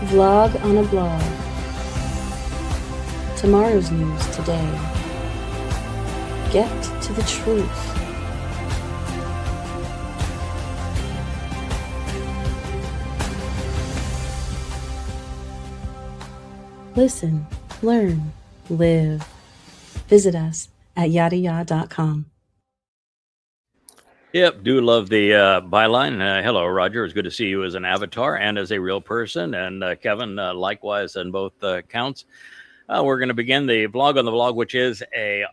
Vlog on a blog. Tomorrow's news today. Get to the truth. Listen, learn, live. Visit us at yadaya.com. Yep, do love the byline. Hello, Roger. It's good to see you as an avatar and as a real person. And Kevin, likewise on both counts. We're going to begin the vlog on the vlog, which is a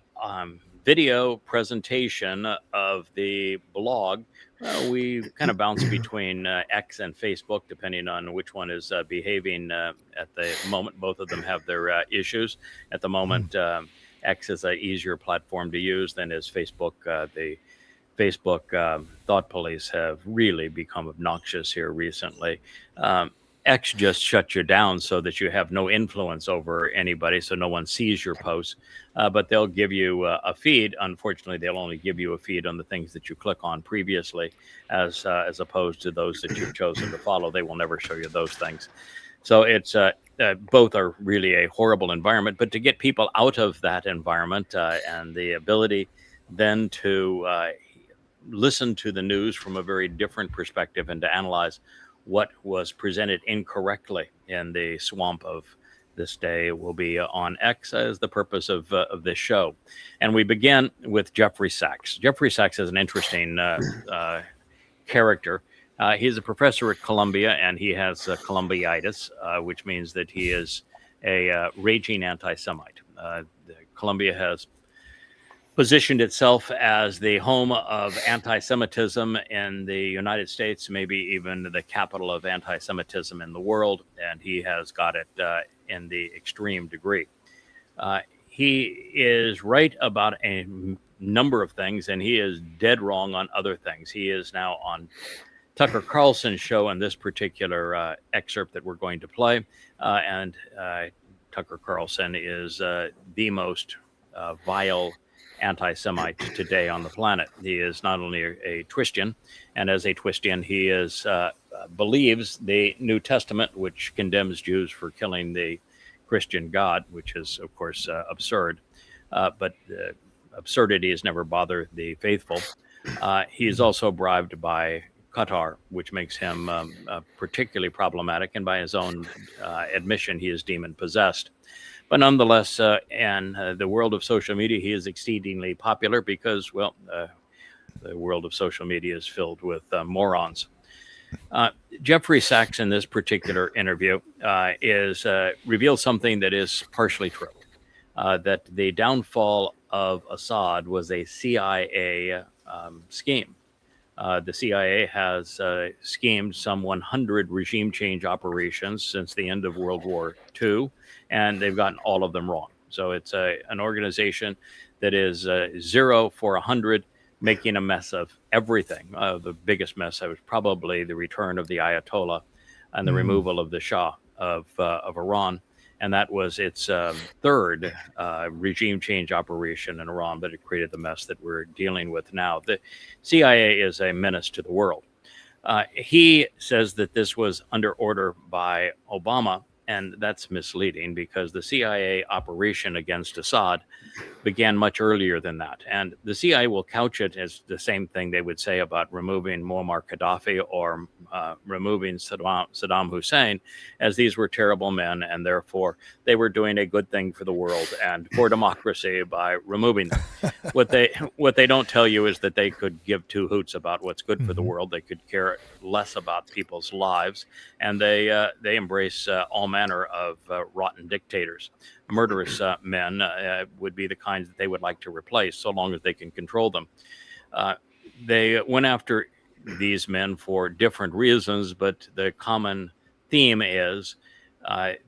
video presentation of the blog. We kind of bounce between X and Facebook, depending on which one is behaving at the moment. Both of them have their issues. At the moment, X is an easier platform to use than is Facebook. The Facebook thought police have really become obnoxious here recently. X just shuts you down so that you have no influence over anybody, so no one sees your posts. But they'll give you a feed. Unfortunately, they'll only give you a feed on the things that you click on previously, as opposed to those that you've chosen to follow. They will never show you those things. So it's both are really a horrible environment. But to get people out of that environment and the ability then to listen to the news from a very different perspective and to analyze what was presented incorrectly in the swamp of this day will be on X as the purpose of this show. And we begin with Jeffrey Sachs. Jeffrey Sachs is an interesting character. He's a professor at Columbia, and he has Columbiitis, which means that he is a raging anti-Semite. Columbia has positioned itself as the home of anti-Semitism in the United States, maybe even the capital of anti-Semitism in the world, and he has got it in the extreme degree. He is right about a number of things, and he is dead wrong on other things. He is now on Tucker Carlson's show in this particular excerpt that we're going to play, and Tucker Carlson is the most vile anti-Semite today on the planet. He is not only a Twistian, and as a Twistian, he is believes the New Testament, which condemns Jews for killing the Christian God, which is, of course, absurd. But absurdity has never bothered the faithful. He is also bribed by Qatar, which makes him particularly problematic, and by his own admission, he is demon-possessed. But nonetheless, in the world of social media, he is exceedingly popular because, well, the world of social media is filled with morons. Jeffrey Sachs, in this particular interview, reveals something that is partially true, that the downfall of Assad was a CIA scheme. The CIA has schemed some 100 regime change operations since the end of World War II, and they've gotten all of them wrong. So it's an organization that is 0 for 100, making a mess of everything. The biggest mess was probably the return of the Ayatollah and the removal of the Shah of Iran. And that was its third regime change operation in Iran, but it created the mess that we're dealing with now. The CIA is a menace to the world. He says that this was under order by Obama, and that's misleading because the CIA operation against Assad began much earlier than that. And the CIA will couch it as the same thing they would say about removing Muammar Gaddafi or removing Saddam Hussein, as these were terrible men, and therefore they were doing a good thing for the world and for democracy by removing them. What they don't tell you is that they could give two hoots about what's good for the world. They could care less about people's lives, and they embrace all manner of rotten dictators. Murderous men would be the kinds that they would like to replace, so long as they can control them. They went after these men for different reasons, but the common theme is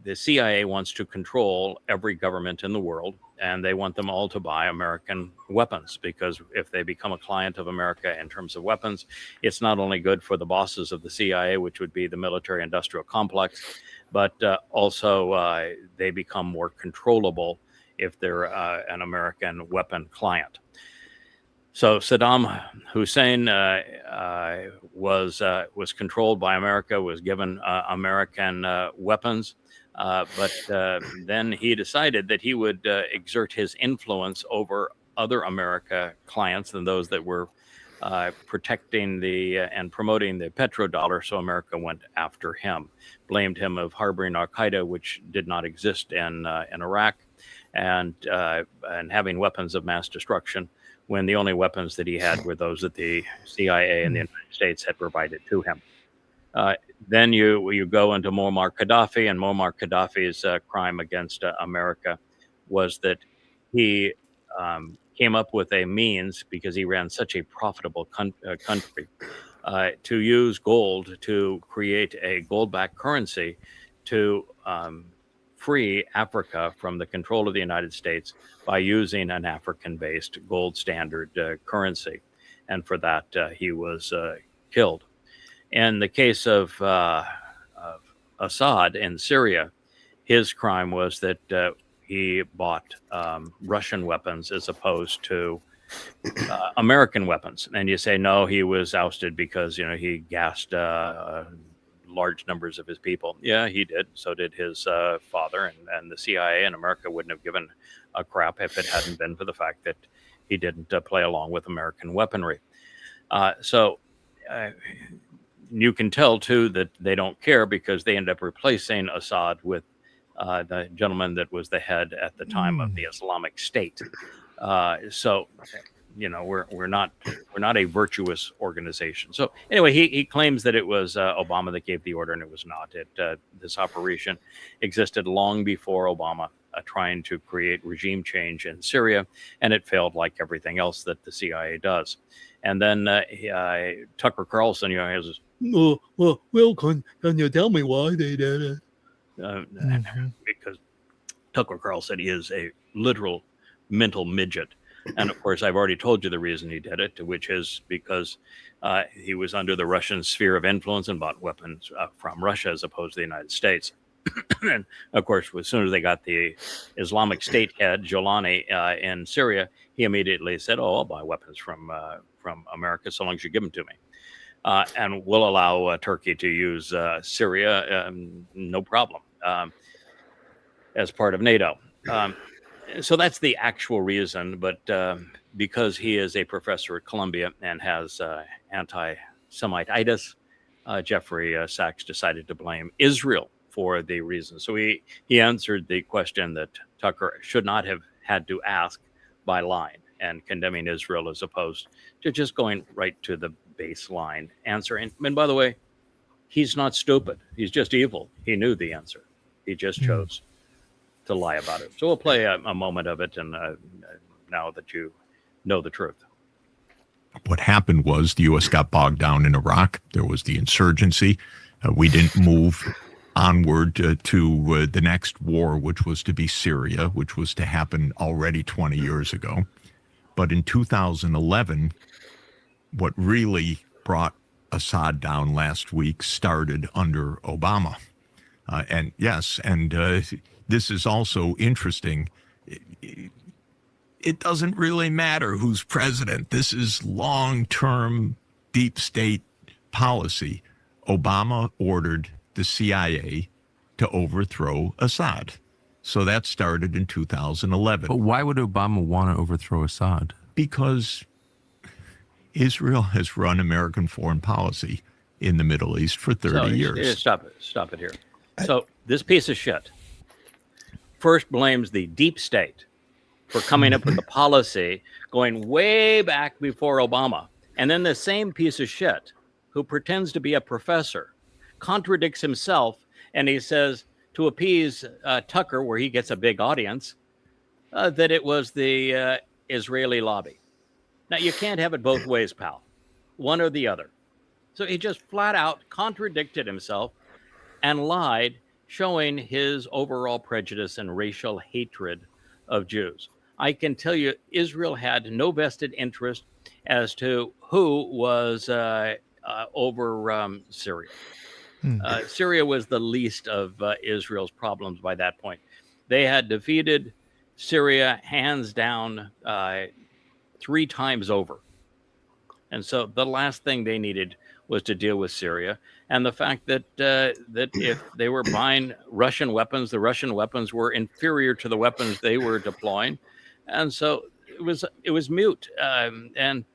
the CIA wants to control every government in the world, and they want them all to buy American weapons, because if they become a client of America in terms of weapons, it's not only good for the bosses of the CIA, which would be the military-industrial complex, but also they become more controllable if they're an American weapon client. So Saddam Hussein was controlled by America, was given American weapons, but then he decided that he would exert his influence over other America clients than those that were protecting and promoting the petrodollar. So America went after him, blamed him of harboring Al Qaeda, which did not exist in Iraq, and having weapons of mass destruction, when the only weapons that he had were those that the CIA and the United States had provided to him. Then you go into Muammar Gaddafi, and Muammar Gaddafi's crime against America was that he came up with a means, because he ran such a profitable country, to use gold to create a gold-backed currency to free Africa from the control of the United States by using an African-based gold standard currency. And for that, he was killed. In the case of Assad in Syria, his crime was that he bought Russian weapons as opposed to American weapons. And you say, no, he was ousted because, he gassed large numbers of his people. Yeah, he did. So did his father, and the CIA and America wouldn't have given a crap if it hadn't been for the fact that he didn't play along with American weaponry. So you can tell, too, that they don't care, because they end up replacing Assad with the gentleman that was the head at the time of the Islamic State. So we're not a virtuous organization. So anyway, he claims that it was Obama that gave the order, and it was not. This operation existed long before Obama, trying to create regime change in Syria, and it failed like everything else that the CIA does. And then Tucker Carlson, has this, well, can you tell me why they did it? Because Tucker Carlson is a literal mental midget. And of course, I've already told you the reason he did it, which is because he was under the Russian sphere of influence and bought weapons from Russia as opposed to the United States. And of course, as soon as they got the Islamic State head, Jolani, in Syria, he immediately said, "Oh, I'll buy weapons from America so long as you give them to me. And we'll allow Turkey to use Syria, no problem, as part of NATO." So that's the actual reason. But because he is a professor at Columbia and has anti-Semititis, Jeffrey Sachs decided to blame Israel for the reason. So he answered the question that Tucker should not have had to ask by line, and condemning Israel as opposed to just going right to the baseline answer. And by the way, he's not stupid. He's just evil. He knew the answer. He just chose to lie about it. So we'll play a moment of it, and now that you know the truth. What happened was the U.S. got bogged down in Iraq. There was the insurgency. We didn't move onward to the next war, which was to be Syria, which was to happen already 20 years ago. But in 2011, what really brought Assad down last week started under Obama. And yes, and this is also interesting. It doesn't really matter who's president. This is long-term deep state policy. Obama ordered the CIA to overthrow Assad. So that started in 2011. But why would Obama want to overthrow Assad? Because Israel has run American foreign policy in the Middle East for 30 years. Stop it here. So this piece of shit first blames the deep state for coming up with a policy going way back before Obama. And then the same piece of shit who pretends to be a professor contradicts himself, and he says, to appease Tucker, where he gets a big audience, that it was the Israeli lobby. Now, you can't have it both ways, pal. One or the other. So he just flat out contradicted himself and lied, showing his overall prejudice and racial hatred of Jews. I can tell you, Israel had no vested interest as to who was over Syria. Syria was the least of Israel's problems by that point. They had defeated Syria hands down 3 times over. And so the last thing they needed was to deal with Syria, and the fact that that if they were buying Russian weapons, the Russian weapons were inferior to the weapons they were deploying, and so it was mute. And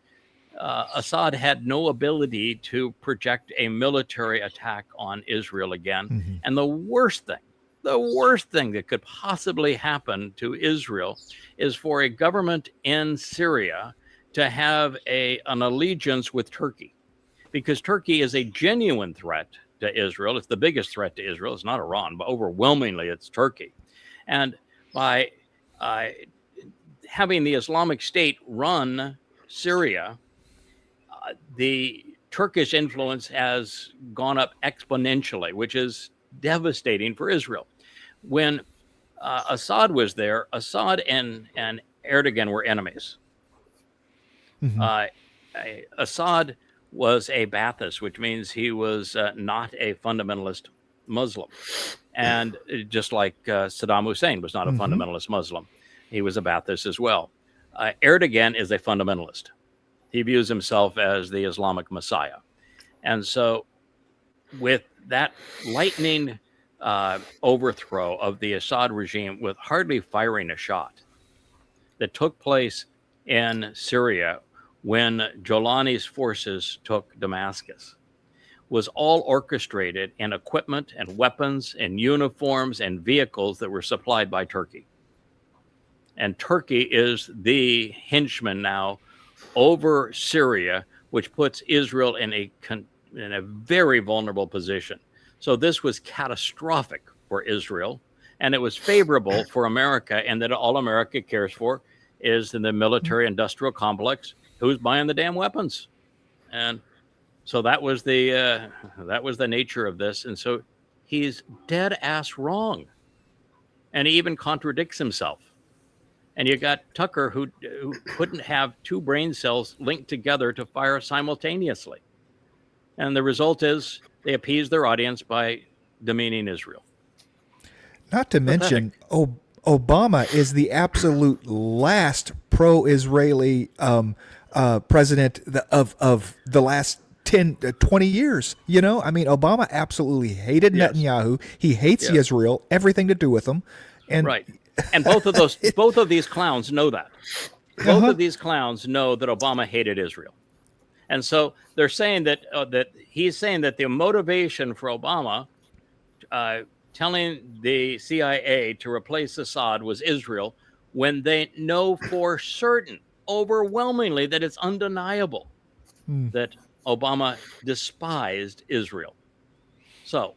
Assad had no ability to project a military attack on Israel again. Mm-hmm. And the worst thing that could possibly happen to Israel is for a government in Syria to have an allegiance with Turkey, because Turkey is a genuine threat to Israel. It's the biggest threat to Israel. It's not Iran, but overwhelmingly it's Turkey. And by having the Islamic State run Syria, the Turkish influence has gone up exponentially, which is devastating for Israel. When Assad was there, Assad and Erdogan were enemies. Assad was a Ba'athist, which means he was not a fundamentalist Muslim. And just like Saddam Hussein was not a fundamentalist Muslim, he was a Ba'athist as well. Erdogan is a fundamentalist. He views himself as the Islamic Messiah. And so with that lightning overthrow of the Assad regime with hardly firing a shot that took place in Syria when Jolani's forces took Damascus was all orchestrated in equipment and weapons and uniforms and vehicles that were supplied by Turkey. And Turkey is the henchman now over Syria, which puts Israel in a very vulnerable position. So this was catastrophic for Israel, and it was favorable for America, and that all America cares for is in the military industrial complex. Who's buying the damn weapons? And so that was the nature of this. And so he's dead ass wrong, and he even contradicts himself. And you got Tucker who couldn't have 2 brain cells linked together to fire simultaneously. And the result is they appease their audience by demeaning Israel. Not to mention, Obama is the absolute last pro-Israeli president of the last 10, 20 years. You know, I mean, Obama absolutely hated Netanyahu. He hates Israel, everything to do with them. And right. And both of these clowns know that. Both of these clowns know that Obama hated Israel. And so they're saying that he's saying that the motivation for Obama telling the CIA to replace Assad was Israel, when they know for certain, overwhelmingly, that it's undeniable that Obama despised Israel. So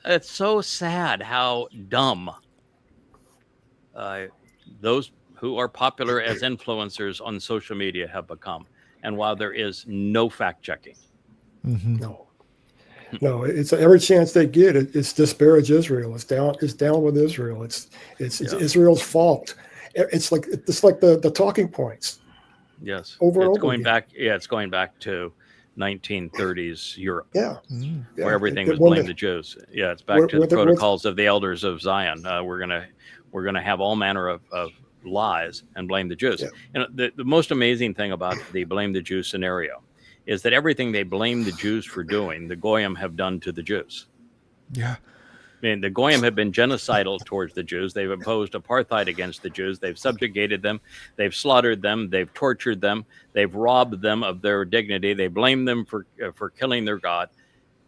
it's so sad how dumb those who are popular as influencers on social media have become. And while there is no fact checking. No, it's every chance they get, it's disparage Israel. It's down with Israel. It's Israel's fault. It's like the talking points. Yes. Over and it's over going again. back. Yeah, it's going back to 1930s Europe. Yeah. Where everything was blamed the Jews. Yeah, it's back to the protocols of the elders of Zion. We're gonna have all manner of lies and blame the Jews. Yeah. And the most amazing thing about the blame the Jews scenario is that everything they blame the Jews for doing, the Goyim have done to the Jews. Yeah. I mean, the Goyim have been genocidal towards the Jews. They've imposed apartheid against the Jews. They've subjugated them. They've slaughtered them. They've tortured them. They've robbed them of their dignity. They blame them for killing their God.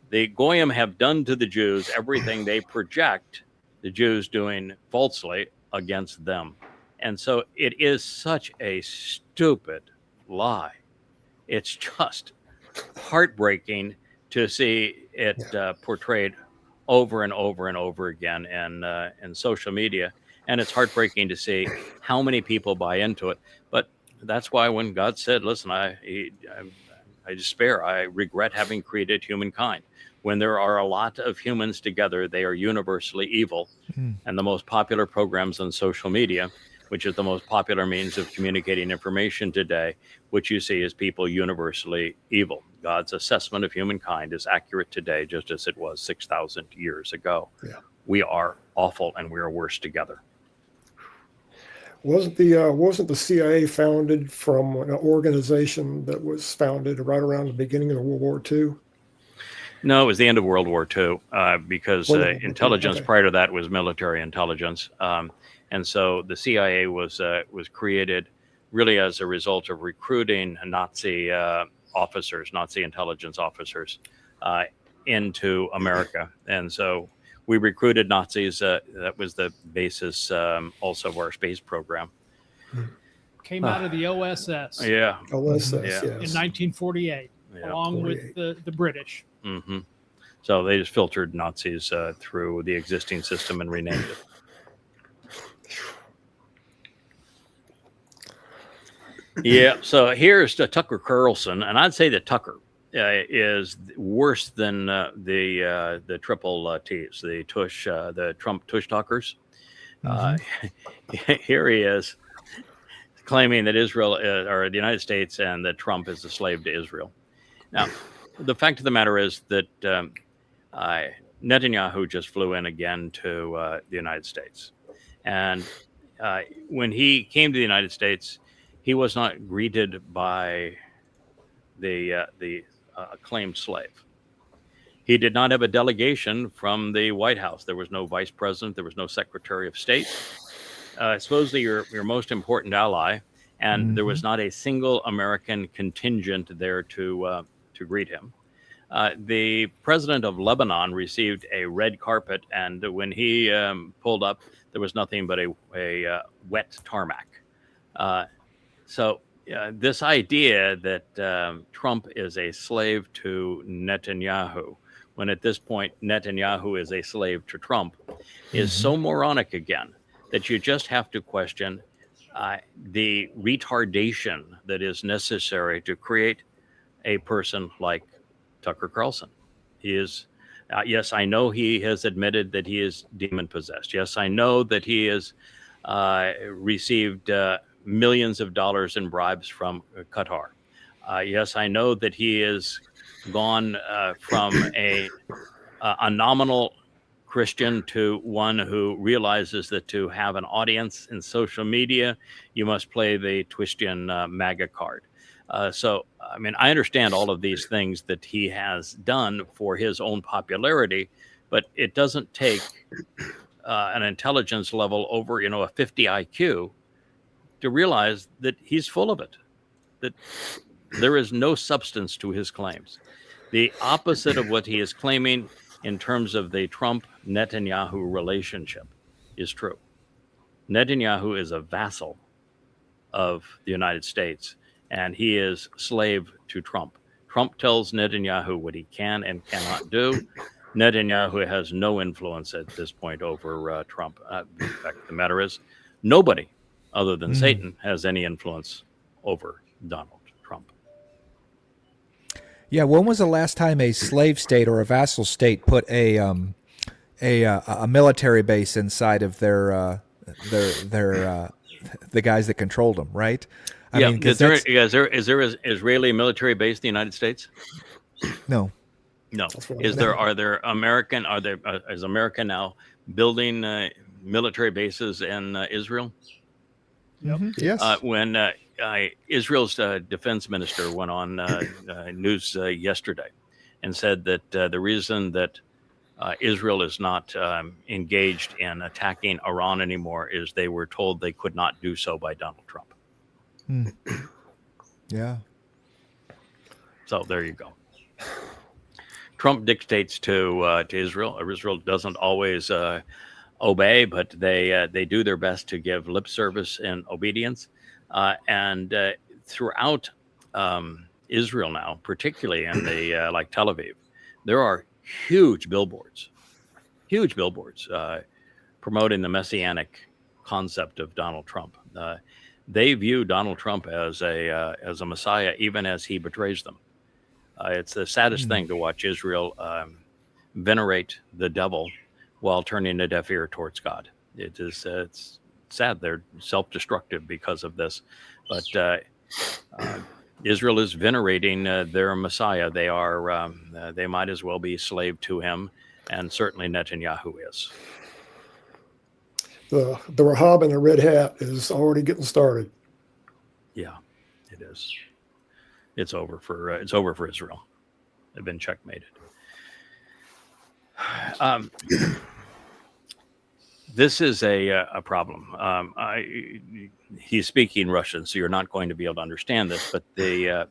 The Goyim have done to the Jews everything they project the Jews doing falsely against them. And so it is such a stupid lie. It's just heartbreaking to see it portrayed over and over and over again in social media. And it's heartbreaking to see how many people buy into it. But that's why when God said, listen, I despair, I regret having created humankind. When there are a lot of humans together, they are universally evil. And the most popular programs on social media, which is the most popular means of communicating information today, which you see as people universally evil. God's assessment of humankind is accurate today, just as it was 6,000 years ago. Yeah. We are awful and we are worse together. wasn't the CIA founded from an organization that was founded right around the beginning of World War II? No, it was the end of World War II because World War II, intelligence okay. prior to that was military intelligence, and so the CIA was created really as a result of recruiting Nazi officers, Nazi intelligence officers, into America, and so we recruited Nazis. That was the basis also of our space program. Came out of the OSS Yeah. OSS, Yeah. yes. in 1948, Yeah. along with 48. the British. hmm So they just filtered Nazis through the existing system and renamed it. Yeah. So here's Tucker Carlson, and I'd say that Tucker is worse than the triple T's, the Trump tush talkers. Here he is claiming that Israel or the United States and that Trump is a slave to Israel. Now, the fact of the matter is that Netanyahu just flew in again to the United States. And when he came to the United States, he was not greeted by the acclaimed slave. He did not have a delegation from the White House. There was no vice president. There was no secretary of state. Supposedly your most important ally, and there was not a single American contingent there to greet him. The president of Lebanon received a red carpet, and when he pulled up, there was nothing but a wet tarmac. So this idea that Trump is a slave to Netanyahu, when at this point Netanyahu is a slave to Trump, is so moronic again that you just have to question the retardation that is necessary to create a person like Tucker Carlson. He is, yes, I know he has admitted that he is demon possessed. Yes, I know that he has received millions of dollars in bribes from Qatar. Yes, I know that he has gone from a nominal Christian to one who realizes that to have an audience in social media, you must play the Twistian MAGA card. So, I mean, I understand all of these things that he has done for his own popularity, but it doesn't take an intelligence level over, a 50 IQ to realize that he's full of it, that there is no substance to his claims. The opposite of what he is claiming in terms of the Trump-Netanyahu relationship is true. Netanyahu is a vassal of the United States, and he is slave to Trump. Trump tells Netanyahu what he can and cannot do. Netanyahu has no influence at this point over Trump. In fact, the matter is, nobody other than Satan has any influence over Donald Trump. Yeah, when was the last time a slave state or a vassal state put a military base inside of their the guys that controlled them, right? I mean, is there an Israeli military base in the United States? No. No. what Is I there? know. Is America now building military bases in Israel? Yes. When Israel's defense minister went on news yesterday and said that the reason that Israel is not engaged in attacking Iran anymore is they were told they could not do so by Donald Trump. Yeah. So there you go. Trump dictates to Israel. Israel doesn't always obey, but they do their best to give lip service and obedience. And throughout Israel now, particularly in the like Tel Aviv, there are huge billboards promoting the messianic concept of Donald Trump. They view Donald Trump as a messiah, even as he betrays them. It's the saddest thing to watch Israel venerate the devil while turning a deaf ear towards God. It's sad. They're self-destructive because of this. But Israel is venerating their Messiah. They are. They might as well be slave to him, and certainly Netanyahu is. the Rahab in the red hat is already getting started. Yeah, it is. It's over for Israel. They've been checkmated. This is a problem. He's speaking Russian, so you're not going to be able to understand this. But the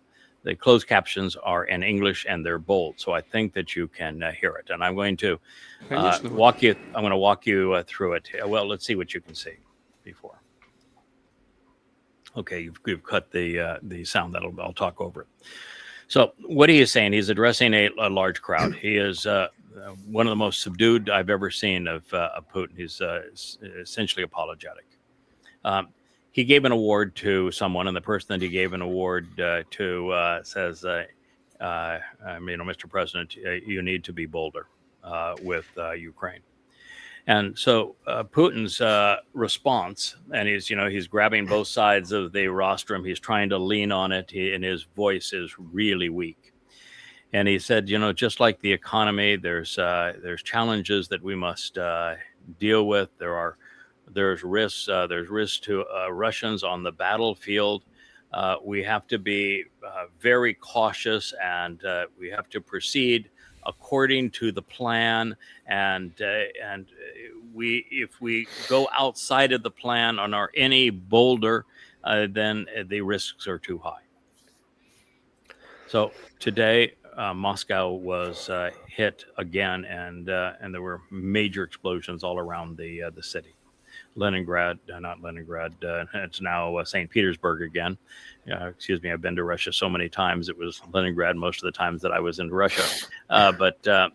closed captions are in English and they're bold, so I think that you can hear it. And I'm going to walk you. I'm going to walk you through it. Well, let's see what you can see before. Okay, you've cut the sound. I'll talk over it. So what he is saying, he's addressing a large crowd. He is one of the most subdued I've ever seen of Putin. He's essentially apologetic. He gave an award to someone, and the person that he gave an award to says, Mr. President, you need to be bolder with Ukraine. And so Putin's response, and he's grabbing both sides of the rostrum. He's trying to lean on it, and his voice is really weak. And he said, just like the economy, there's challenges that we must deal with. There's risks. There's risks to Russians on the battlefield. We have to be very cautious, and we have to proceed according to the plan. And if we go outside of the plan and are any bolder, then the risks are too high. So today, Moscow was hit again, and there were major explosions all around the city. Leningrad, not Leningrad, it's now St. Petersburg again. Excuse me, I've been to Russia so many times. It was Leningrad most of the times that I was in Russia. But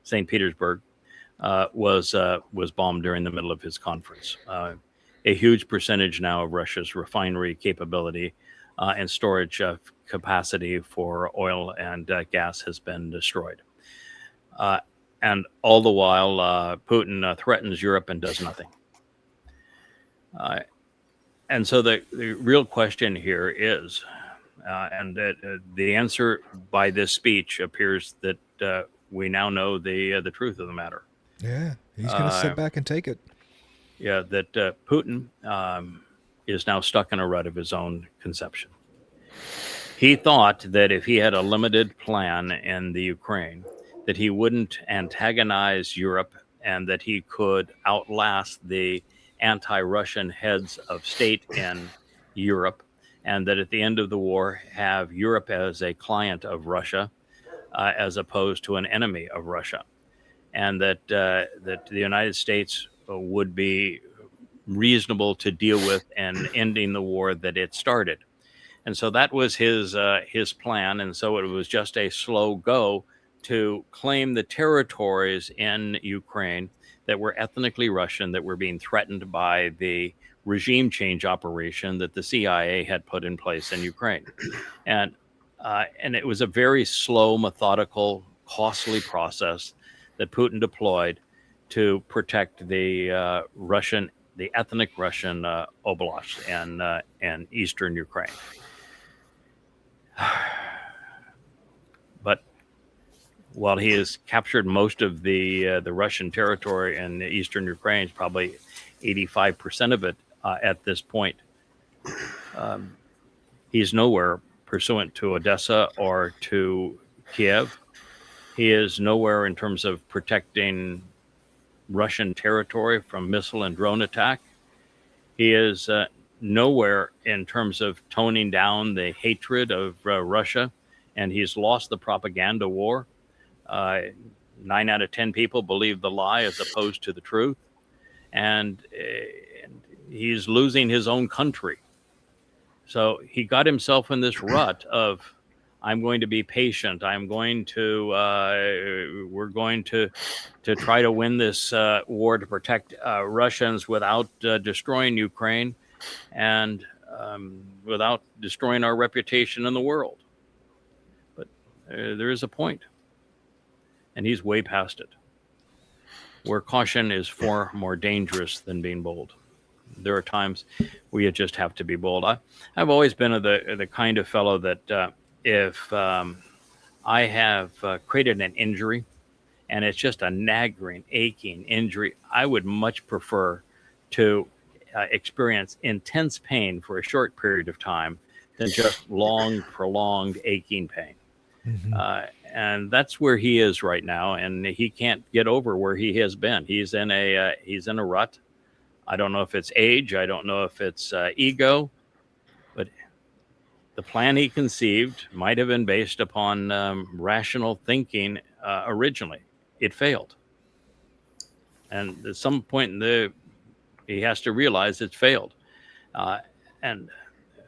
St. Petersburg was bombed during the middle of his conference. A huge percentage now of Russia's refinery capability and storage capacity for oil and gas has been destroyed. And all the while, Putin threatens Europe and does nothing. And so the real question here is, and the answer by this speech appears that we now know the truth of the matter. Yeah, he's going to sit back and take it. Yeah, that Putin is now stuck in a rut of his own conception. He thought that if he had a limited plan in the Ukraine, that he wouldn't antagonize Europe and that he could outlast the anti-Russian heads of state in Europe, and that at the end of the war have Europe as a client of Russia as opposed to an enemy of Russia, and that the United States would be reasonable to deal with and ending the war that it started. And so that was his plan. And so it was just a slow go to claim the territories in Ukraine that were ethnically Russian, that were being threatened by the regime change operation that the CIA had put in place in Ukraine. And it was a very slow, methodical, costly process that Putin deployed to protect the ethnic Russian Oblast and eastern Ukraine. But while he has captured most of the Russian territory in eastern Ukraine, probably 85% of it at this point, he's nowhere pursuant to Odessa or to Kiev. He is nowhere in terms of protecting Russian territory from missile and drone attack. He is nowhere in terms of toning down the hatred of Russia, and he's lost the propaganda war. 9 out of 10 people believe the lie as opposed to the truth, and he's losing his own country. So he got himself in this rut of, I'm going to be patient. I'm going to, we're going to try to win this war to protect Russians without destroying Ukraine and without destroying our reputation in the world. But there is a point, and he's way past it, where caution is far more dangerous than being bold. There are times where you just have to be bold. I've always been the kind of fellow that if I have created an injury and it's just a nagging, aching injury, I would much prefer to experience intense pain for a short period of time than just long, prolonged, aching pain. And that's where he is right now, and he can't get over where he has been. He's in a rut. I don't know if it's age. I don't know if it's ego, but the plan he conceived might have been based upon rational thinking originally. It failed, and at some point he has to realize it's failed. And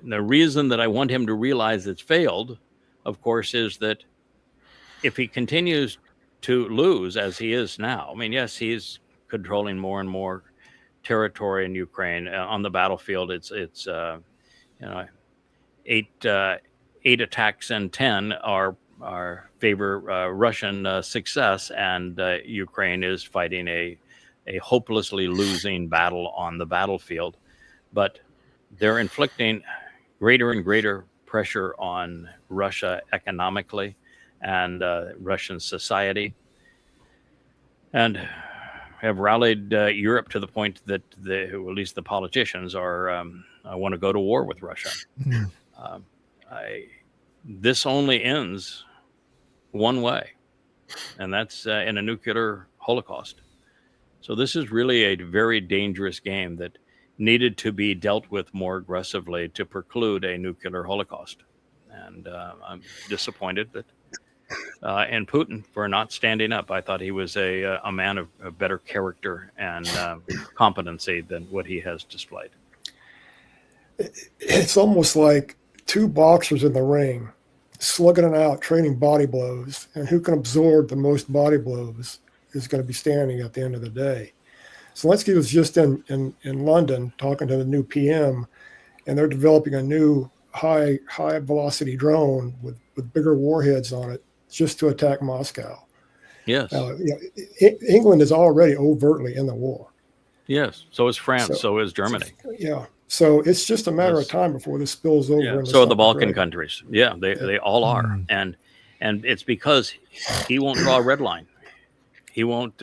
the reason that I want him to realize it's failed, of course, is that if he continues to lose as he is now, I mean, yes, he's controlling more and more territory in Ukraine. On the battlefield, it's eight attacks and 10 are favor Russian success, and Ukraine is fighting a hopelessly losing battle on the battlefield. But they're inflicting greater and greater pressure on Russia economically and Russian society, and have rallied Europe to the point that at least the politicians want to go to war with Russia. This only ends one way, and that's in a nuclear holocaust. So this is really a very dangerous game that needed to be dealt with more aggressively to preclude a nuclear holocaust. And I'm disappointed that in Putin for not standing up. I thought he was a man of better character and competency than what he has displayed. It's almost like two boxers in the ring, slugging it out, trading body blows, and who can absorb the most body blows is going to be standing at the end of the day. Zelensky was just in London talking to the new PM, and they're developing a new high velocity drone with bigger warheads on it just to attack Moscow. Yes. England is already overtly in the war. Yes. So is France. So is Germany. Yeah. So it's just a matter of time before this spills over. Yeah. So are the Balkan countries. Yeah, they all are. And it's because he won't draw a red line. He won't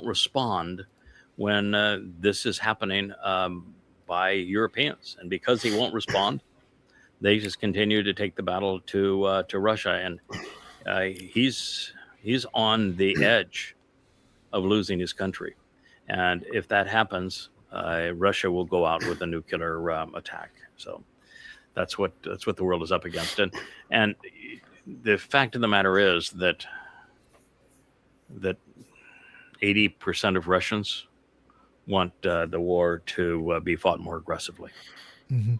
respond when this is happening by Europeans. And because he won't respond, they just continue to take the battle to Russia. And he's on the edge of losing his country. And if that happens, Russia will go out with a nuclear attack. So that's what the world is up against. And the fact of the matter is that 80% of Russians want the war to be fought more aggressively. Mm-hmm.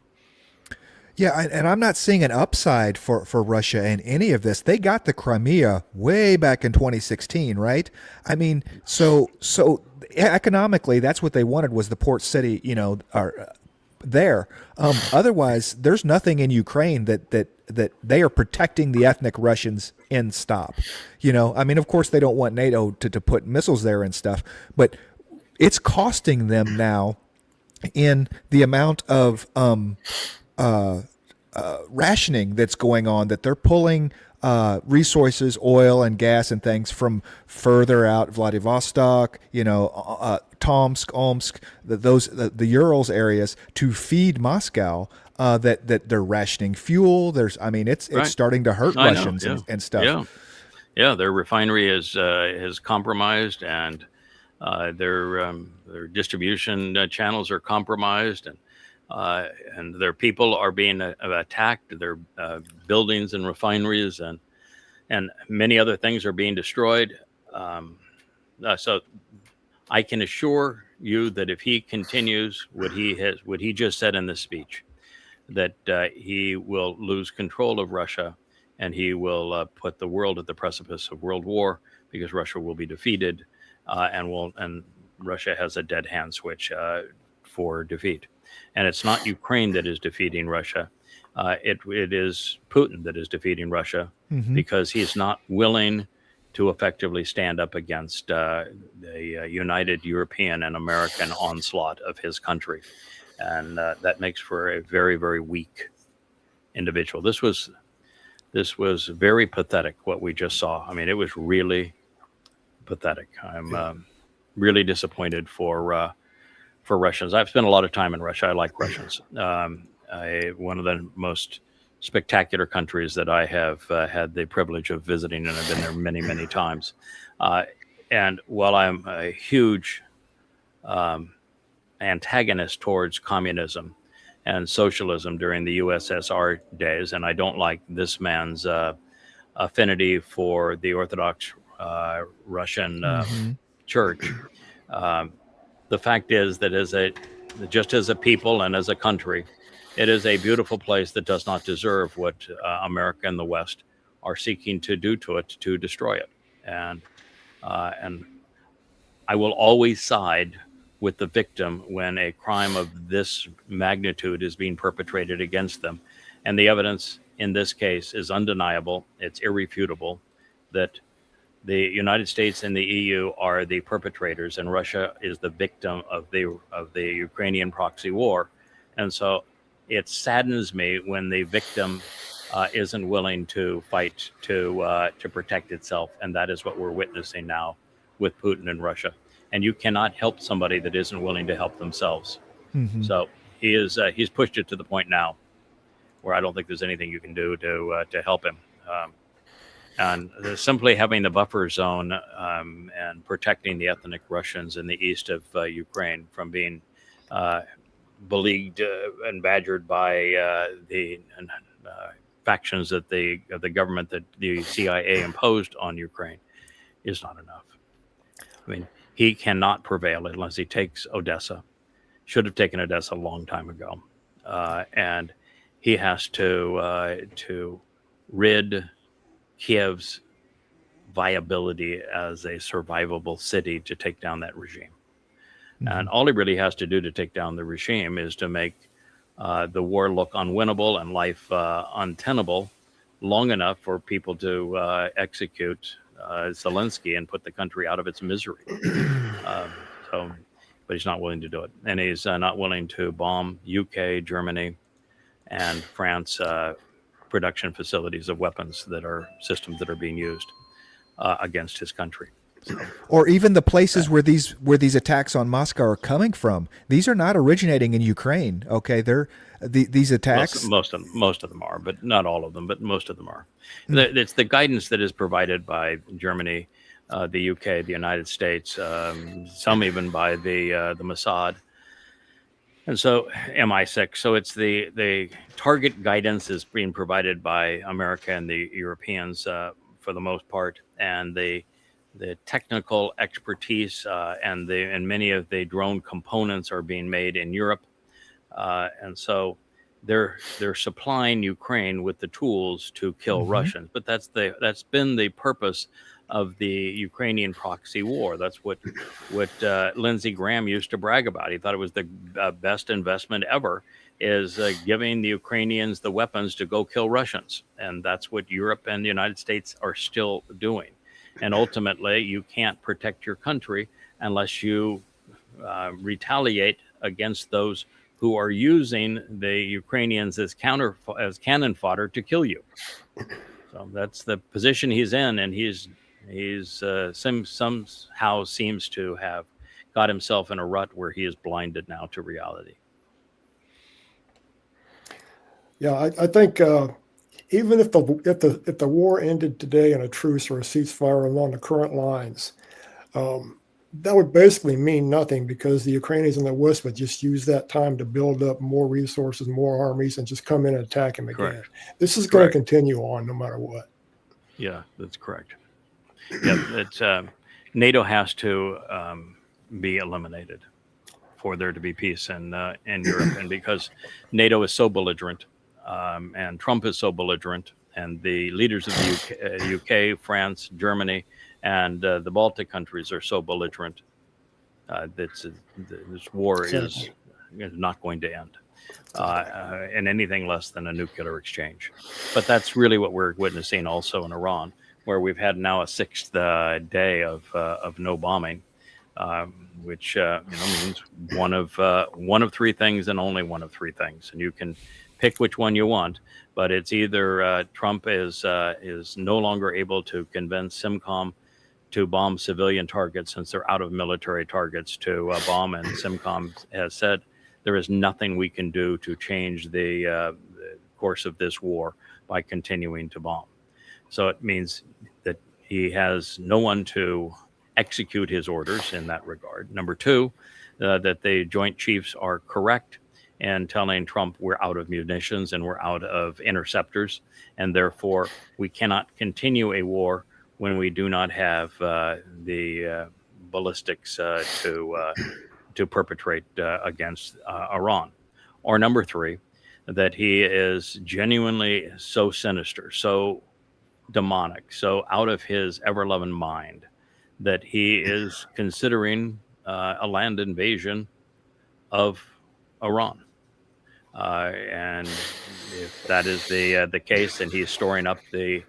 Yeah, and I'm not seeing an upside for Russia in any of this. They got the Crimea way back in 2016, right? I mean, so economically, that's what they wanted, was the port city, there. Otherwise, there's nothing in Ukraine that they are protecting the ethnic Russians in stop. I mean, of course, they don't want NATO to put missiles there and stuff, but it's costing them now in the amount of rationing that's going on, that they're pulling resources, oil and gas and things from further out, Vladivostok, Tomsk, Omsk, the Urals areas, to feed Moscow. That they're rationing fuel. It's starting to hurt Russians and stuff. Yeah, their refinery is compromised, and their distribution channels are compromised, and their people are being attacked. Their buildings and refineries and many other things are being destroyed. So I can assure you that if he continues what he just said in this speech, that he will lose control of Russia, and he will put the world at the precipice of world war, because Russia will be defeated, and Russia has a dead hand switch for defeat. And it's not Ukraine that is defeating Russia. It is Putin that is defeating Russia, because he's not willing to effectively stand up against the united European and American onslaught of his country. And that makes for a very, very weak individual. This was very pathetic, what we just saw. I mean, it was really pathetic. I'm really disappointed for for Russians. I've spent a lot of time in Russia. I like Russians. One of the most spectacular countries that I have had the privilege of visiting, and I've been there many, many times. And while I'm a huge antagonist towards communism and socialism during the USSR days, and I don't like this man's affinity for the Orthodox Russian church, the fact is that just as a people and as a country, it is a beautiful place that does not deserve what America and the West are seeking to do to it, to destroy it. And I will always side with the victim when a crime of this magnitude is being perpetrated against them. And the evidence in this case is undeniable. It's irrefutable that the United States and the EU are the perpetrators, and Russia is the victim of the Ukrainian proxy war. And so it saddens me when the victim isn't willing to fight to protect itself, and that is what we're witnessing now with Putin and Russia. And you cannot help somebody that isn't willing to help themselves. So he's pushed it to the point now where I don't think there's anything you can do to help him. And simply having the buffer zone and protecting the ethnic Russians in the east of Ukraine from being beleaguered and badgered by the factions of the government that the CIA imposed on Ukraine is not enough. I mean, he cannot prevail unless he takes Odessa. Should have taken Odessa a long time ago, and he has to rid Kiev's viability as a survivable city to take down that regime. And all he really has to do to take down the regime is to make the war look unwinnable and life untenable long enough for people to execute Zelensky and put the country out of its misery. But he's not willing to do it. And he's not willing to bomb UK, Germany, and France production facilities of weapons that are systems that are being used against his country. So, or even the places where these attacks on Moscow are coming from. These are not originating in Ukraine. Okay, they're these attacks. Most of them are, but not all of them. But most of them are. It's the guidance that is provided by Germany, the UK, the United States, some even by the Mossad, and so MI6. So it's the target guidance is being provided by America and the Europeans for the most part, and the technical expertise and many of the drone components are being made in Europe, and so they're supplying Ukraine with the tools to kill Russians. But that's been the purpose of the Ukrainian proxy war. That's what Lindsey Graham used to brag about. He thought it was the best investment ever, is giving the Ukrainians the weapons to go kill Russians, and that's what Europe and the United States are still doing. And ultimately, you can't protect your country unless you retaliate against those who are using the Ukrainians as cannon fodder to kill you. So that's the position he's in, and he's somehow seems to have got himself in a rut where he is blinded now to reality. Yeah, I think even if the war ended today in a truce or a ceasefire along the current lines, that would basically mean nothing, because the Ukrainians in the West would just use that time to build up more resources, more armies, and just come in and attack him again. Correct. This is going to continue on no matter what. Yeah, that's correct. Yeah, it's NATO has to be eliminated for there to be peace in Europe, and because NATO is so belligerent, and Trump is so belligerent, and the leaders of the UK, France, Germany, and the Baltic countries are so belligerent, this war is not going to end in anything less than a nuclear exchange. But that's really what we're witnessing also in Iran, where we've had now a sixth day of no bombing, which means one of three things and only one of three things, and you can pick which one you want. But it's either Trump is no longer able to convince Simcom to bomb civilian targets since they're out of military targets to bomb. And SIMCOM has said there is nothing we can do to change the course of this war by continuing to bomb. So it means that he has no one to execute his orders in that regard. Number two, that the Joint Chiefs are correct in telling Trump we're out of munitions and we're out of interceptors, and therefore we cannot continue a war when we do not have the ballistics to perpetrate against Iran. Or number three, that he is genuinely so sinister, so demonic, so out of his ever-loving mind that he is considering a land invasion of Iran. And if that is the case, and he's storing up the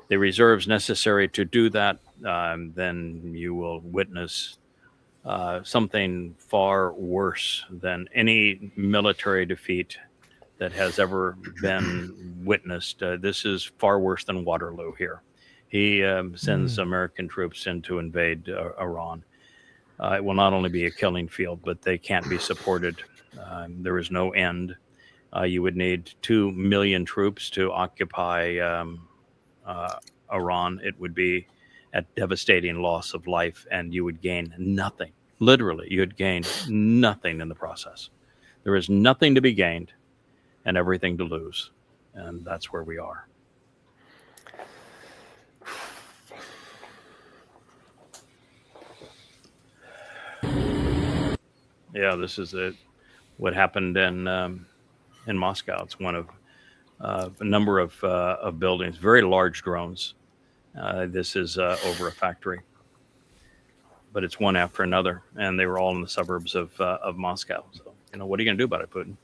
reserves necessary to do that, then you will witness something far worse than any military defeat that has ever been witnessed. This is far worse than Waterloo here. He sends American troops in to invade Iran. It will not only be a killing field, but they can't be supported. There is no end. You would need 2 million troops to occupy Iran. It would be a devastating loss of life, and you would gain nothing. Literally, you'd gain nothing in the process. There is nothing to be gained and everything to lose. And that's where we are. Yeah, this is what happened in Moscow. It's one of a number of buildings, very large drones. This is over a factory, but it's one after another, and they were all in the suburbs of Moscow. So, what are you going to do about it, Putin?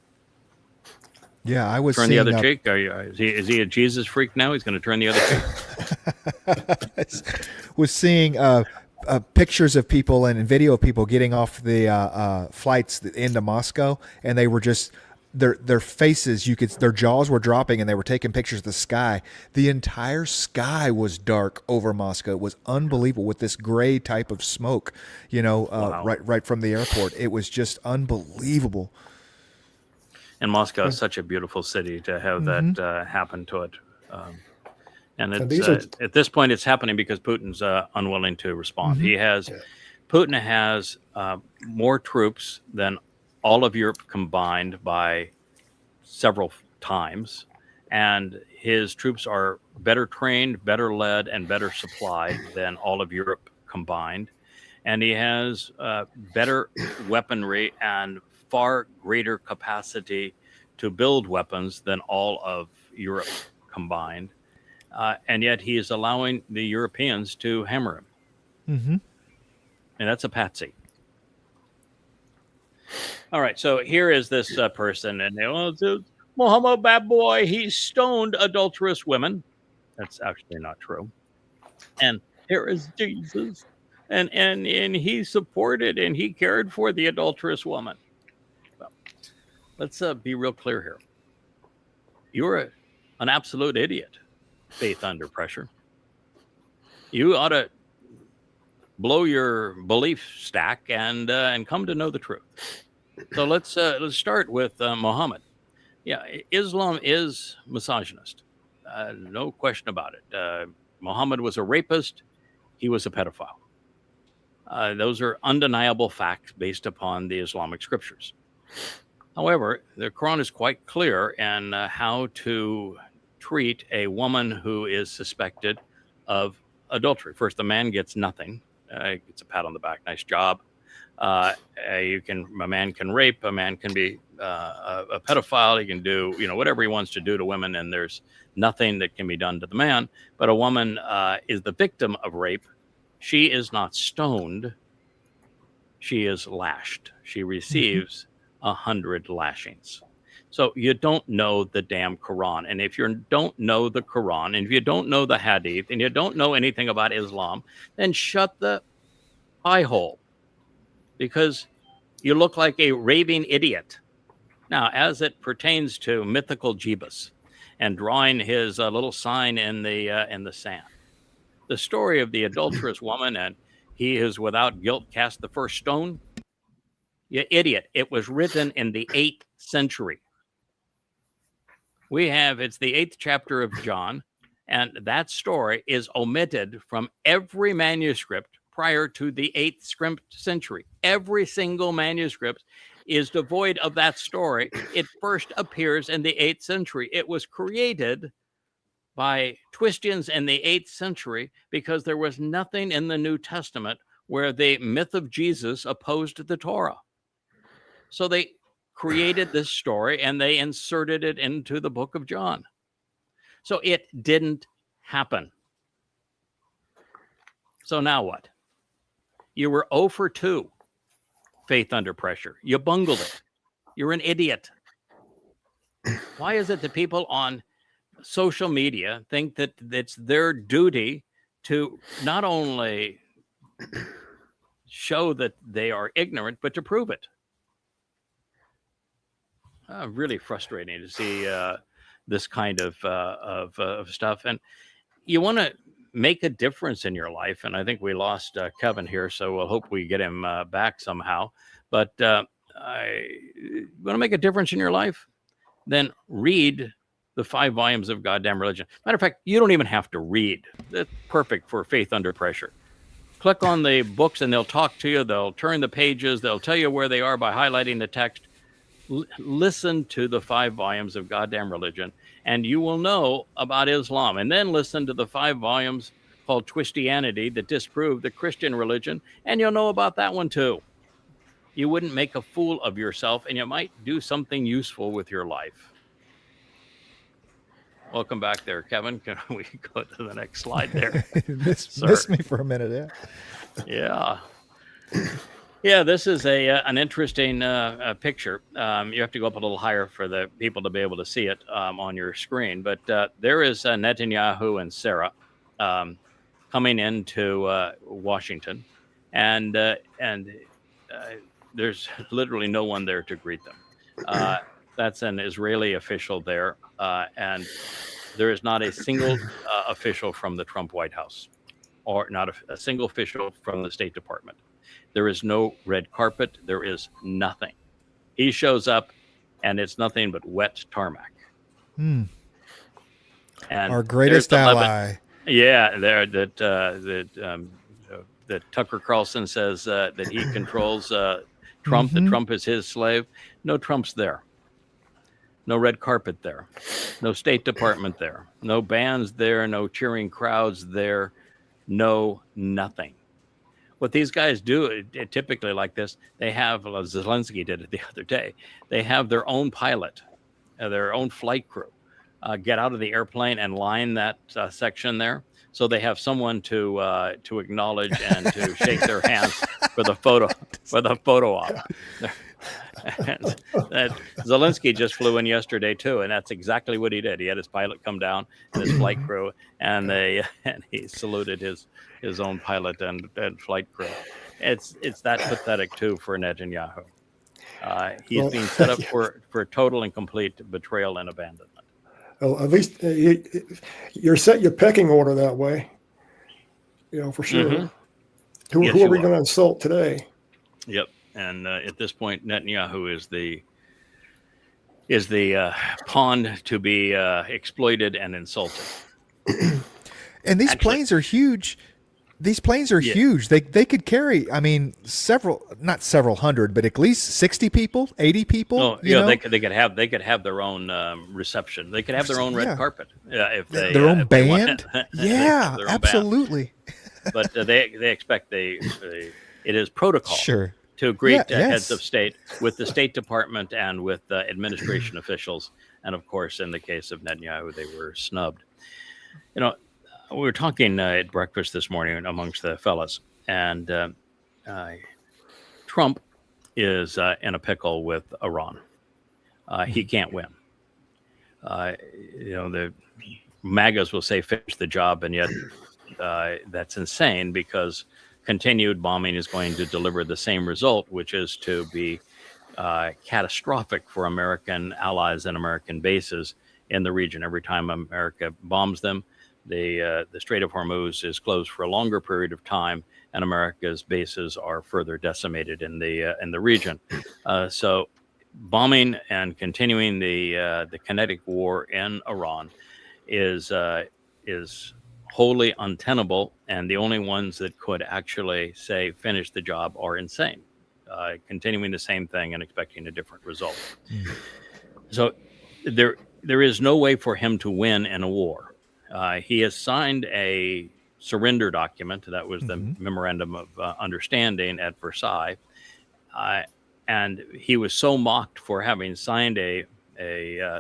Yeah, I was turn the other cheek. Is he a Jesus freak now? He's going to turn the other cheek. Was seeing pictures of people and video of people getting off the flights into Moscow, and they were just their faces. Their jaws were dropping, and they were taking pictures of the sky. The entire sky was dark over Moscow. It was unbelievable with this gray type of smoke. Wow. right from the airport. It was just unbelievable. And Moscow is such a beautiful city to have that happen to it. And it's, at this point, it's happening because Putin's unwilling to respond. Putin has more troops than all of Europe combined by several times. And his troops are better trained, better led, and better supplied than all of Europe combined. And he has better weaponry and far greater capacity to build weapons than all of Europe combined. And yet he is allowing the Europeans to hammer him. Mm-hmm. And that's a patsy. All right, so here is this person, and Muhammad bad boy, he stoned adulterous women. That's actually not true. And here is Jesus, and he supported and he cared for the adulterous woman. Well, let's be real clear here. You're an absolute idiot, faith under pressure. You ought to blow your belief stack and come to know the truth. So let's start with Muhammad. Yeah, Islam is misogynist. No question about it. Muhammad was a rapist. He was a pedophile. Those are undeniable facts based upon the Islamic scriptures. However, the Quran is quite clear in how to treat a woman who is suspected of adultery. First, the man gets nothing. Gets a pat on the back. Nice job. A man can rape. A man can be a pedophile. He can do whatever he wants to do to women, and there's nothing that can be done to the man. But a woman is the victim of rape. She is not stoned. She is lashed. She receives 100 lashings. So you don't know the damn Quran. And if you don't know the Quran, and if you don't know the Hadith, and you don't know anything about Islam, then shut the eye hole, because you look like a raving idiot. Now, as it pertains to mythical Jeebus and drawing his little sign in the sand, The story of the adulterous woman and he is without guilt cast the first stone. You idiot. It was written in the 8th century. It's the 8th chapter of John, and that story is omitted from every manuscript prior to the 8th century. Every single manuscript is devoid of that story. It first appears in the 8th century. It was created by Twistians in the 8th century because there was nothing in the New Testament where the myth of Jesus opposed the Torah. So they created this story and they inserted it into the book of John. So it didn't happen. So now what? You were 0 for 2, faith under pressure. You bungled it. You're an idiot. Why is it that people on social media think that it's their duty to not only show that they are ignorant, but to prove it? Really frustrating to see this kind of stuff. And you want to make a difference in your life. And I think we lost Kevin here, so we'll hope we get him back somehow. But you want to make a difference in your life? Then read the 5 volumes of Goddamn Religion. Matter of fact, you don't even have to read. That's perfect for faith under pressure. Click on the books and they'll talk to you. They'll turn the pages. They'll tell you where they are by highlighting the text. Listen to the 5 volumes of Goddamn Religion, and you will know about Islam. And then listen to the 5 volumes called Twistianity that disprove the Christian religion, and you'll know about that one too. You wouldn't make a fool of yourself, and you might do something useful with your life. Welcome back there, Kevin. Can we go to the next slide there? Missed me for a minute, yeah. Yeah, this is an interesting picture. You have to go up a little higher for the people to be able to see it on your screen. But there is Netanyahu and Sarah coming into Washington, and there's literally no one there to greet them. That's an Israeli official there, and there is not a single official from the Trump White House, or not a single official from the State Department. There is no red carpet. There is nothing. He shows up, and it's nothing but wet tarmac. And our greatest ally. Yeah, there that Tucker Carlson says that he controls Trump. That Trump is his slave. No Trump's there. No red carpet there. No State Department there. No bands there. No cheering crowds there. No nothing. What these guys do typically like this, they have, Zelensky did it the other day, they have their own pilot, their own flight crew, get out of the airplane and line that section there. So they have someone to acknowledge and to shake their hands for the photo op. That Zelensky just flew in yesterday too, and that's exactly what he did. He had his pilot come down and his flight crew, and he saluted his own pilot and flight crew. It's that pathetic too for Netanyahu. He's being set up for total and complete betrayal and abandonment. Well, at least you're set your pecking order that way, for sure. Who are we going to insult today? Yep. And at this point, Netanyahu is the pawn to be exploited and insulted. And these planes are huge. These planes are huge. They could carry, not several hundred, but at least 60 people, 80 people. Oh, yeah, they could have their own reception. They could have their own red carpet. If they their own if band. Yeah, absolutely. But they expect it is protocol. Sure. To greet heads of state with the State Department and with administration officials. And of course, in the case of Netanyahu, they were snubbed. We were talking at breakfast this morning amongst the fellas, and Trump is in a pickle with Iran. He can't win. The MAGAs will say finish the job, and yet that's insane because continued bombing is going to deliver the same result, which is to be catastrophic for American allies and American bases in the region. Every time America bombs them, the Strait of Hormuz is closed for a longer period of time, and America's bases are further decimated in the region. So, bombing and continuing the kinetic war in Iran is wholly untenable, and the only ones that could actually say finish the job are insane, continuing the same thing and expecting a different result. So there is no way for him to win in a war. He has signed a surrender document. That was the memorandum of understanding at Versailles. And he was so mocked for having signed a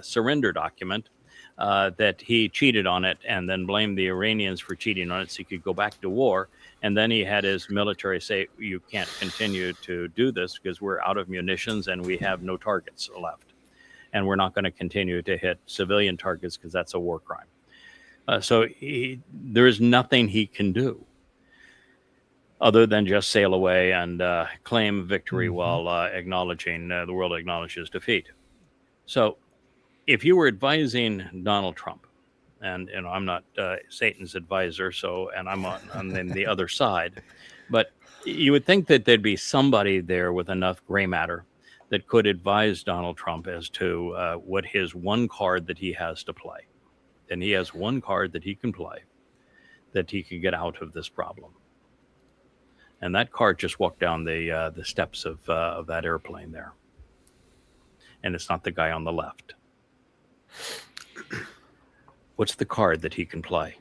surrender document that he cheated on it and then blamed the Iranians for cheating on it so he could go back to war. And then he had his military say, you can't continue to do this because we're out of munitions and we have no targets left. And we're not going to continue to hit civilian targets because that's a war crime. So there is nothing he can do other than just sail away and claim victory while acknowledging the world acknowledges defeat. So if you were advising Donald Trump, and I'm not Satan's advisor, and I'm on the other side, but you would think that there'd be somebody there with enough gray matter that could advise Donald Trump as to what his one card that he has to play. And he has one card that he can play that he can get out of this problem. And that card just walked down the steps of that airplane there. And it's not the guy on the left. What's the card that he can play?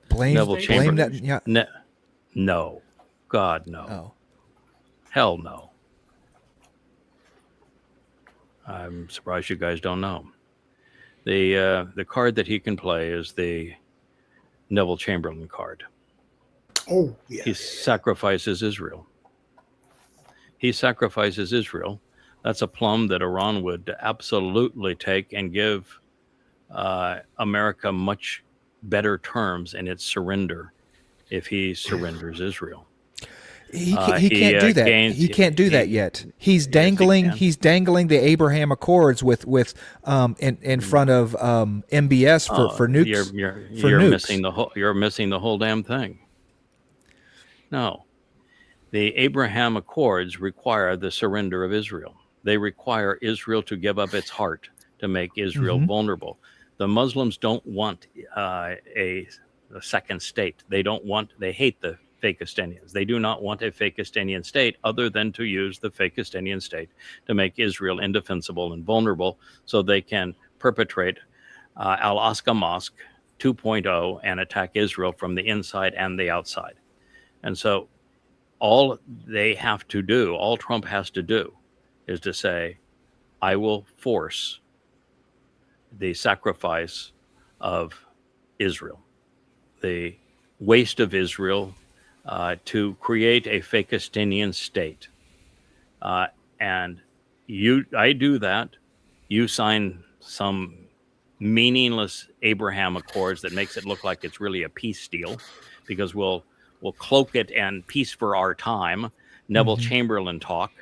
Blame that. Yeah. No. God, no. Oh. Hell no. I'm surprised you guys don't know. The card that he can play is the Neville Chamberlain card. Oh, yeah. He sacrifices Israel. He sacrifices Israel. That's a plum that Iran would absolutely take and give America much better terms in its surrender if he surrenders Israel. He can't do that. He can't do that yet. He's dangling. Yes, he he's dangling the Abraham Accords with in front of MBS for nukes. You're missing the whole damn thing. No, the Abraham Accords require the surrender of Israel. They require Israel to give up its heart to make Israel vulnerable. The Muslims don't want a second state. They hate the Fakistanians. They do not want a Fakistanian state other than to use the Fakistanian state to make Israel indefensible and vulnerable so they can perpetrate Al-Aqsa Mosque 2.0 and attack Israel from the inside and the outside. And so all they have to do, all Trump has to do is to say, I will force the sacrifice of Israel, the waste of Israel, to create a Fakistanian state. And I do that, you sign some meaningless Abraham Accords that makes it look like it's really a peace deal, because we'll cloak it and peace for our time. Neville Chamberlain talk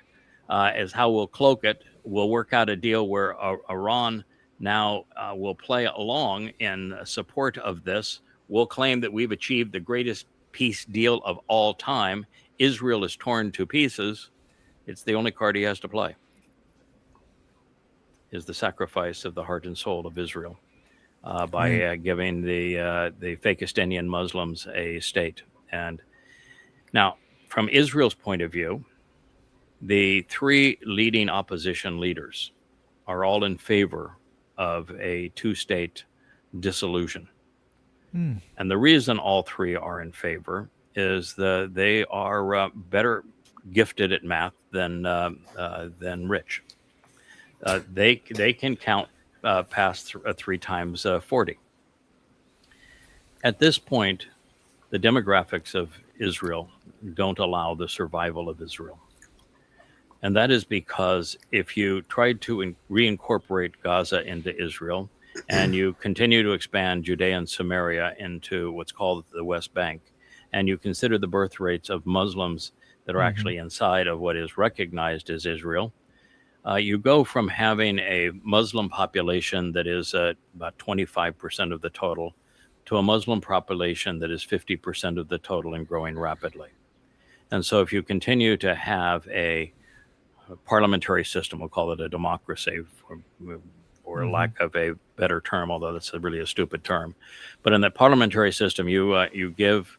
is how we'll cloak it. We'll work out a deal where Iran now will play along in support of this. We'll claim that we've achieved the greatest peace deal of all time. Israel is torn to pieces. It's the only card he has to play, is the sacrifice of the heart and soul of Israel by giving the Fakistanian Muslims a state. And now, from Israel's point of view, the three leading opposition leaders are all in favor of a two-state dissolution. And the reason all three are in favor is they are better gifted at math than Rich. They can count past 3 times 40. At this point, the demographics of Israel don't allow the survival of Israel. And that is because if you tried to reincorporate Gaza into Israel, and you continue to expand Judea and Samaria into what's called the West Bank, and you consider the birth rates of Muslims that are actually inside of what is recognized as Israel, You go from having a Muslim population that is about 25% of the total to a Muslim population that is 50% of the total and growing rapidly. And so if you continue to have a parliamentary system, we'll call it a democracy for lack of a better term, although that's really a stupid term. But in that parliamentary system, you give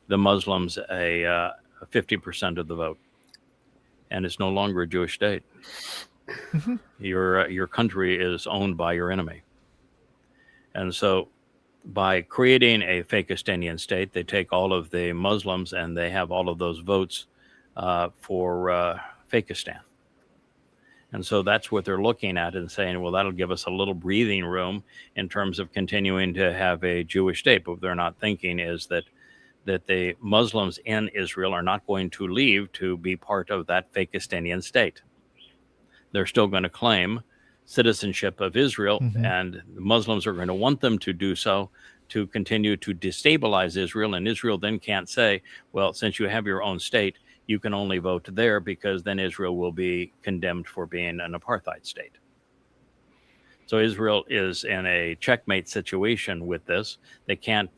the Muslims a 50% of the vote, and it's no longer a Jewish state. Your country is owned by your enemy. And so by creating a Fakistanian state, they take all of the Muslims and they have all of those votes for Fakistan. And so that's what they're looking at and saying, well, that'll give us a little breathing room in terms of continuing to have a Jewish state. But what they're not thinking is that the Muslims in Israel are not going to leave to be part of that Fakistanian state. They're still going to claim citizenship of Israel, and the Muslims are going to want them to do so to continue to destabilize Israel. And Israel then can't say, well, since you have your own state, you can only vote there, because then Israel will be condemned for being an apartheid state. So Israel is in a checkmate situation with this. They can't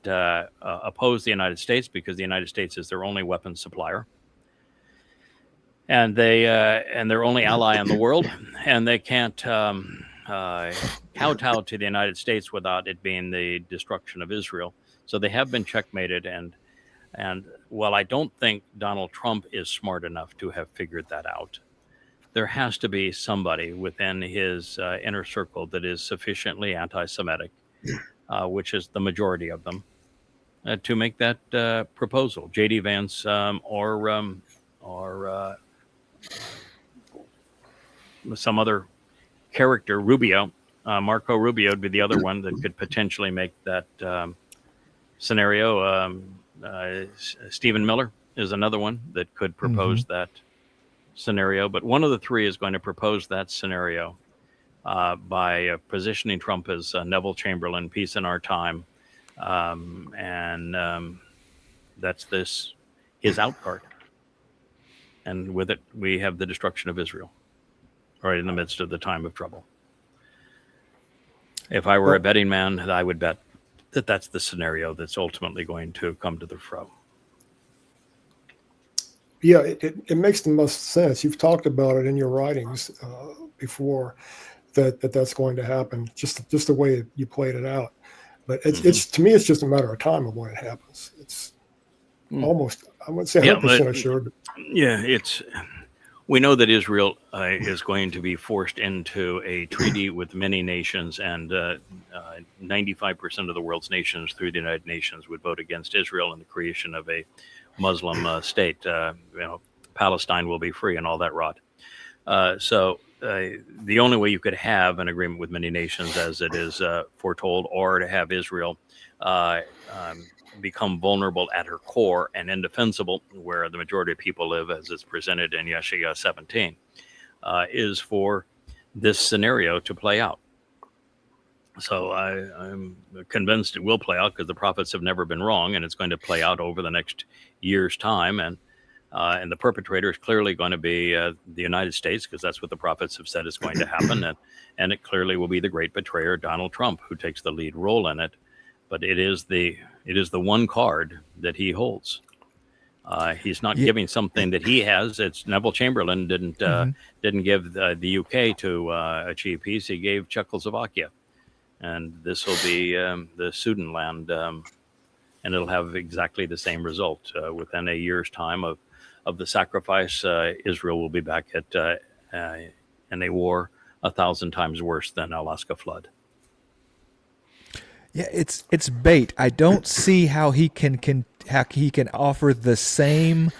oppose the United States because the United States is their only weapons supplier. And their only ally in the world, and they can't kowtow to the United States without it being the destruction of Israel. So they have been checkmated, and while I don't think Donald Trump is smart enough to have figured that out, there has to be somebody within his inner circle that is sufficiently anti-Semitic, which is the majority of them, to make that proposal. J.D. Vance or some other character, Rubio, Marco Rubio would be the other one that could potentially make that scenario. Stephen Miller is another one that could propose that scenario. But one of the three is going to propose that scenario by positioning Trump as Neville Chamberlain, peace in our time. That's his out card. And with it, we have the destruction of Israel, right in the midst of the time of trouble. If I were a betting man, I would bet that that's the scenario that's ultimately going to come to the fore. Yeah, it makes the most sense. You've talked about it in your writings before that's going to happen, just the way you played it out. But it's to me, it's just a matter of time of when it happens. It's almost, I wouldn't say 100% assured. Yeah, we know that Israel is going to be forced into a treaty with many nations, and 95% of the world's nations through the United Nations would vote against Israel and the creation of a Muslim state. Palestine will be free and all that rot. So the only way you could have an agreement with many nations, as it is foretold, or to have Israel become vulnerable at her core and indefensible, where the majority of people live, as it's presented in Yeshaya 17, is for this scenario to play out. So I'm convinced it will play out, because the prophets have never been wrong, and it's going to play out over the next year's time. And the perpetrator is clearly going to be the United States, because that's what the prophets have said is going to happen. And it clearly will be the great betrayer, Donald Trump, who takes the lead role in it. But it is the one card that he holds. He's not giving something that he has. It's Neville Chamberlain didn't give the UK to achieve peace. He gave Czechoslovakia, and this will be the Sudetenland, and it'll have exactly the same result. Within a year's time of the sacrifice, Israel will be back in a war 1,000 times worse than Alaska flood. Yeah, it's bait. I don't see how he can offer the same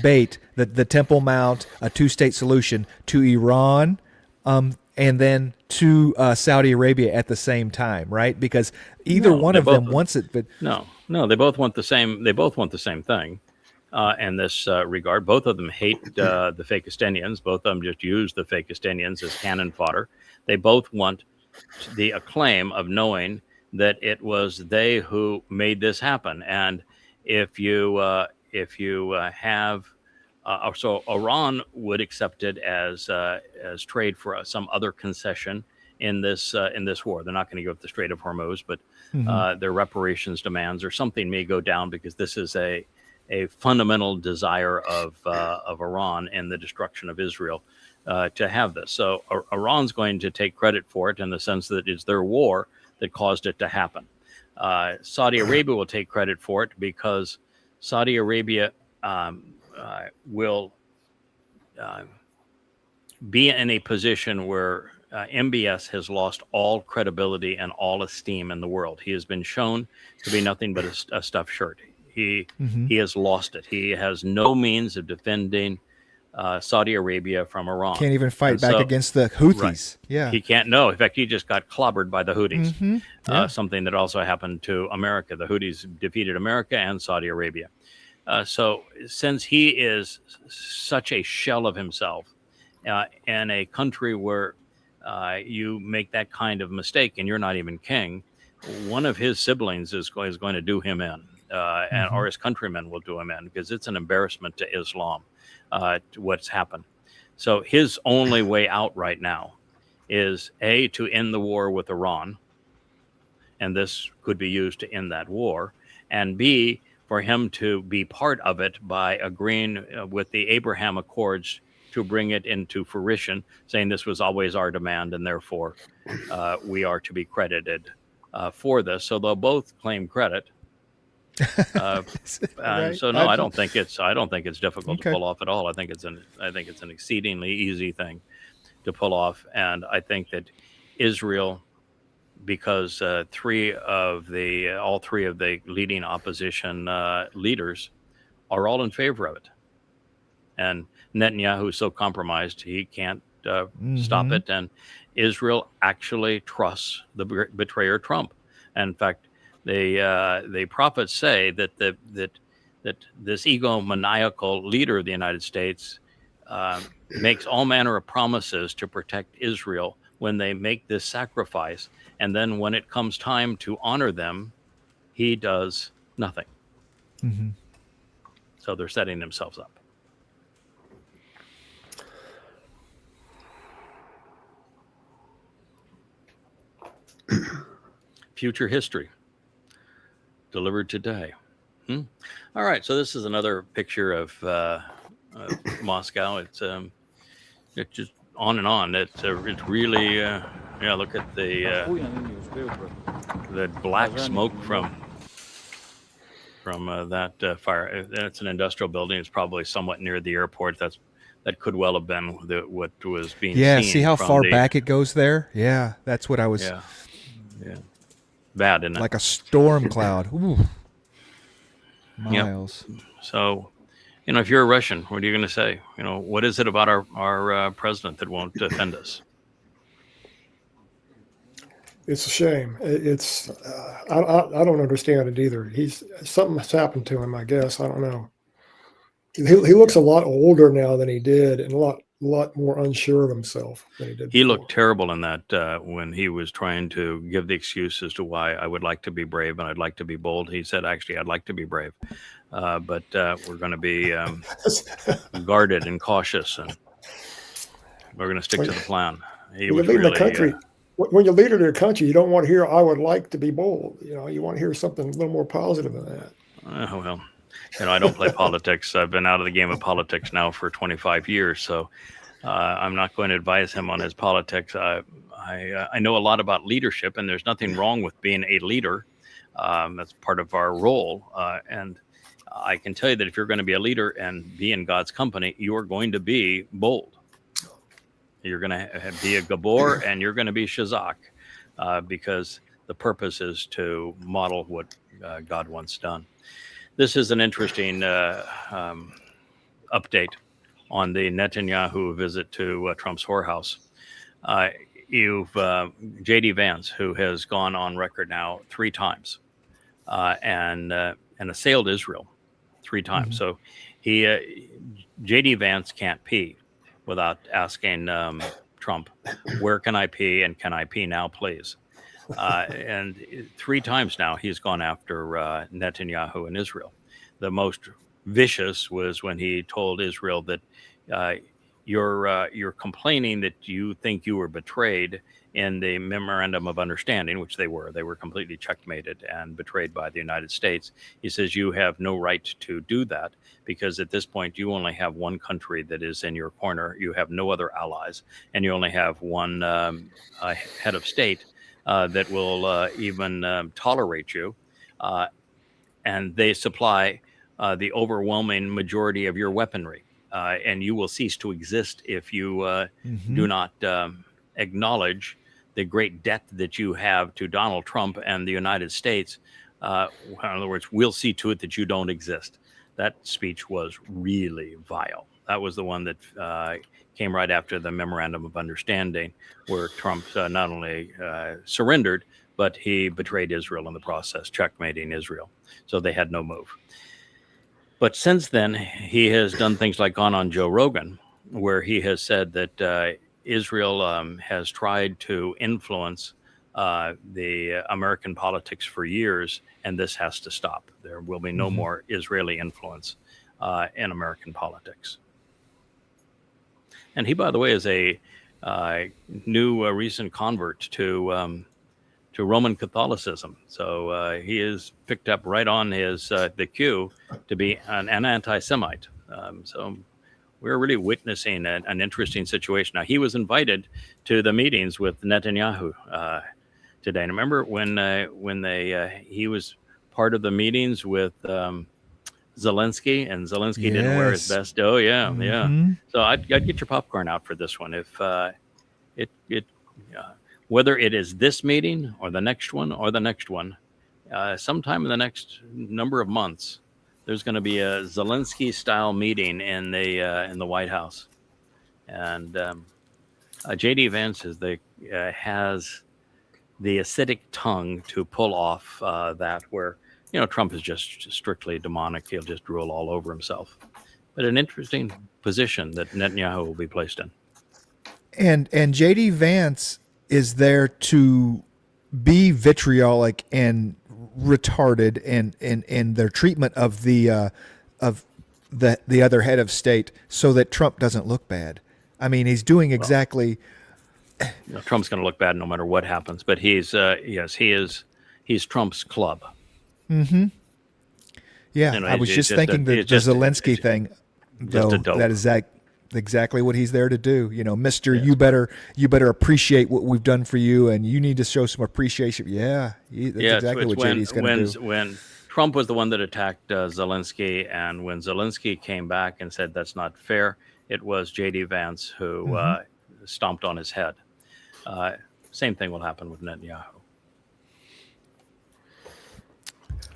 bait, the Temple Mount, a two-state solution, to Iran, and then to Saudi Arabia at the same time, right? Because either one of them wants it, but no, they both want the same. They both want the same thing. In this regard, both of them hate the Fakistanians. Both of them just use the Fakistanians as cannon fodder. They both want the acclaim of knowing that it was they who made this happen. And if you have So Iran would accept it as trade for some other concession in this war. They're not going to give up the Strait of Hormuz, but their reparations demands or something may go down, because this is a fundamental desire of Iran and the destruction of Israel to have this. So Iran's going to take credit for it in the sense that it's their war that caused it to happen. Saudi Arabia will take credit for it because Saudi Arabia will be in a position where MBS has lost all credibility and all esteem in the world. He has been shown to be nothing but a stuffed shirt. He has lost it. He has no means of defending Saudi Arabia from Iran. Can't even fight back against the Houthis. Right. Yeah. He can't. No, in fact, he just got clobbered by the Houthis. Yeah. Something that also happened to America. The Houthis defeated America and Saudi Arabia. So since he is such a shell of himself in a country where you make that kind of mistake and you're not even king, one of his siblings is going to do him in, or his countrymen will do him in, because it's an embarrassment to Islam, what's happened. So his only way out right now is A, to end the war with Iran, and this could be used to end that war, and B, for him to be part of it by agreeing with the Abraham Accords to bring it into fruition, saying this was always our demand and therefore we are to be credited for this. So they'll both claim credit. Right. So no, I don't think it's difficult to pull off at all. I think it's an exceedingly easy thing to pull off, and I think that Israel, because all three of the leading opposition leaders are all in favor of it, and Netanyahu is so compromised he can't stop it, and Israel actually trusts the betrayer Trump. And in fact, the prophets say that that this egomaniacal leader of the United States makes all manner of promises to protect Israel when they make this sacrifice, and then when it comes time to honor them, he does nothing. So they're setting themselves up. Future history delivered today. All right, so this is another picture of Moscow. It's just on and on. It's really look at the black smoke from that fire. It's an industrial building. It's probably somewhat near the airport. That could well have been what was being seen. Yeah, see how far back it goes there? Yeah, that's what I was. Yeah. Bad, isn't it? Like a storm cloud. Ooh. Miles. Yep. So, if you're a Russian, what are you going to say? What is it about our president that won't defend us? It's a shame. It's I don't understand it either. Something has happened to him, I guess. I don't know. He looks a lot older now than he did, and a lot more unsure of himself than he did. He looked terrible in that when he was trying to give the excuse as to why I would like to be brave and I'd like to be bold. He said, actually, I'd like to be brave, but we're going to be guarded and cautious, and we're going to stick to the plan. He was really, the country. When you're leader of your country, you don't want to hear, I would like to be bold. You want to hear something a little more positive than that. Well, I don't play politics. I've been out of the game of politics now for 25 years, so I'm not going to advise him on his politics. I know a lot about leadership, and there's nothing wrong with being a leader. That's part of our role. And I can tell you that if you're going to be a leader and be in God's company, you're going to be bold. You're going to be a Gabor, and you're going to be Shazak, because the purpose is to model what God wants done. This is an interesting update on the Netanyahu visit to Trump's whorehouse. You've J.D. Vance, who has gone on record now 3 times and assailed Israel 3 times. So J.D. Vance can't pee without asking Trump, where can I pee, and can I pee now, please? And 3 times now he's gone after Netanyahu in Israel. The most vicious was when he told Israel that you're complaining that you think you were betrayed in the memorandum of understanding, which they were. They were completely checkmated and betrayed by the United States. He says you have no right to do that because at this point you only have one country that is in your corner. You have no other allies, and you only have one head of state that will even tolerate you. And they supply the overwhelming majority of your weaponry. And you will cease to exist if you do not acknowledge the great debt that you have to Donald Trump and the United States. In other words, we'll see to it that you don't exist. That speech was really vile. That was the one that came right after the Memorandum of Understanding, where Trump not only surrendered, but he betrayed Israel in the process, checkmating Israel. So they had no move. But since then, he has done things like gone on Joe Rogan, where he has said that Israel has tried to influence the American politics for years, and this has to stop. There will be no more Israeli influence in American politics. And he, by the way, is a new recent convert to Roman Catholicism. So he is picked up right on his the cue to be an anti-Semite. So we're really witnessing an interesting situation. Now, he was invited to the meetings with Netanyahu today. And remember when he was part of the meetings with Zelensky, and Zelensky didn't wear his best. Oh yeah, yeah. So I'd get your popcorn out for this one. If whether it is this meeting or the next one or the next one, sometime in the next number of months, there's going to be a Zelensky-style meeting in the White House, and J.D. Vance has the acidic tongue to pull off that, where Trump is just strictly demonic. He'll just drool all over himself. But an interesting position that Netanyahu will be placed in. And J.D. Vance is there to be vitriolic and retarded in their treatment of the other head of state, so that Trump doesn't look bad. I mean, he's doing exactly. Trump's going to look bad no matter what happens. But he's he's Trump's club. Mm-hmm. Yeah, I was just thinking the Zelensky thing, though. That is exactly what he's there to do. Mister, you better appreciate what we've done for you, and you need to show some appreciation. Yeah, that's exactly what JD's going to do. When Trump was the one that attacked Zelensky, and when Zelensky came back and said that's not fair, it was J.D. Vance who stomped on his head. Same thing will happen with Netanyahu.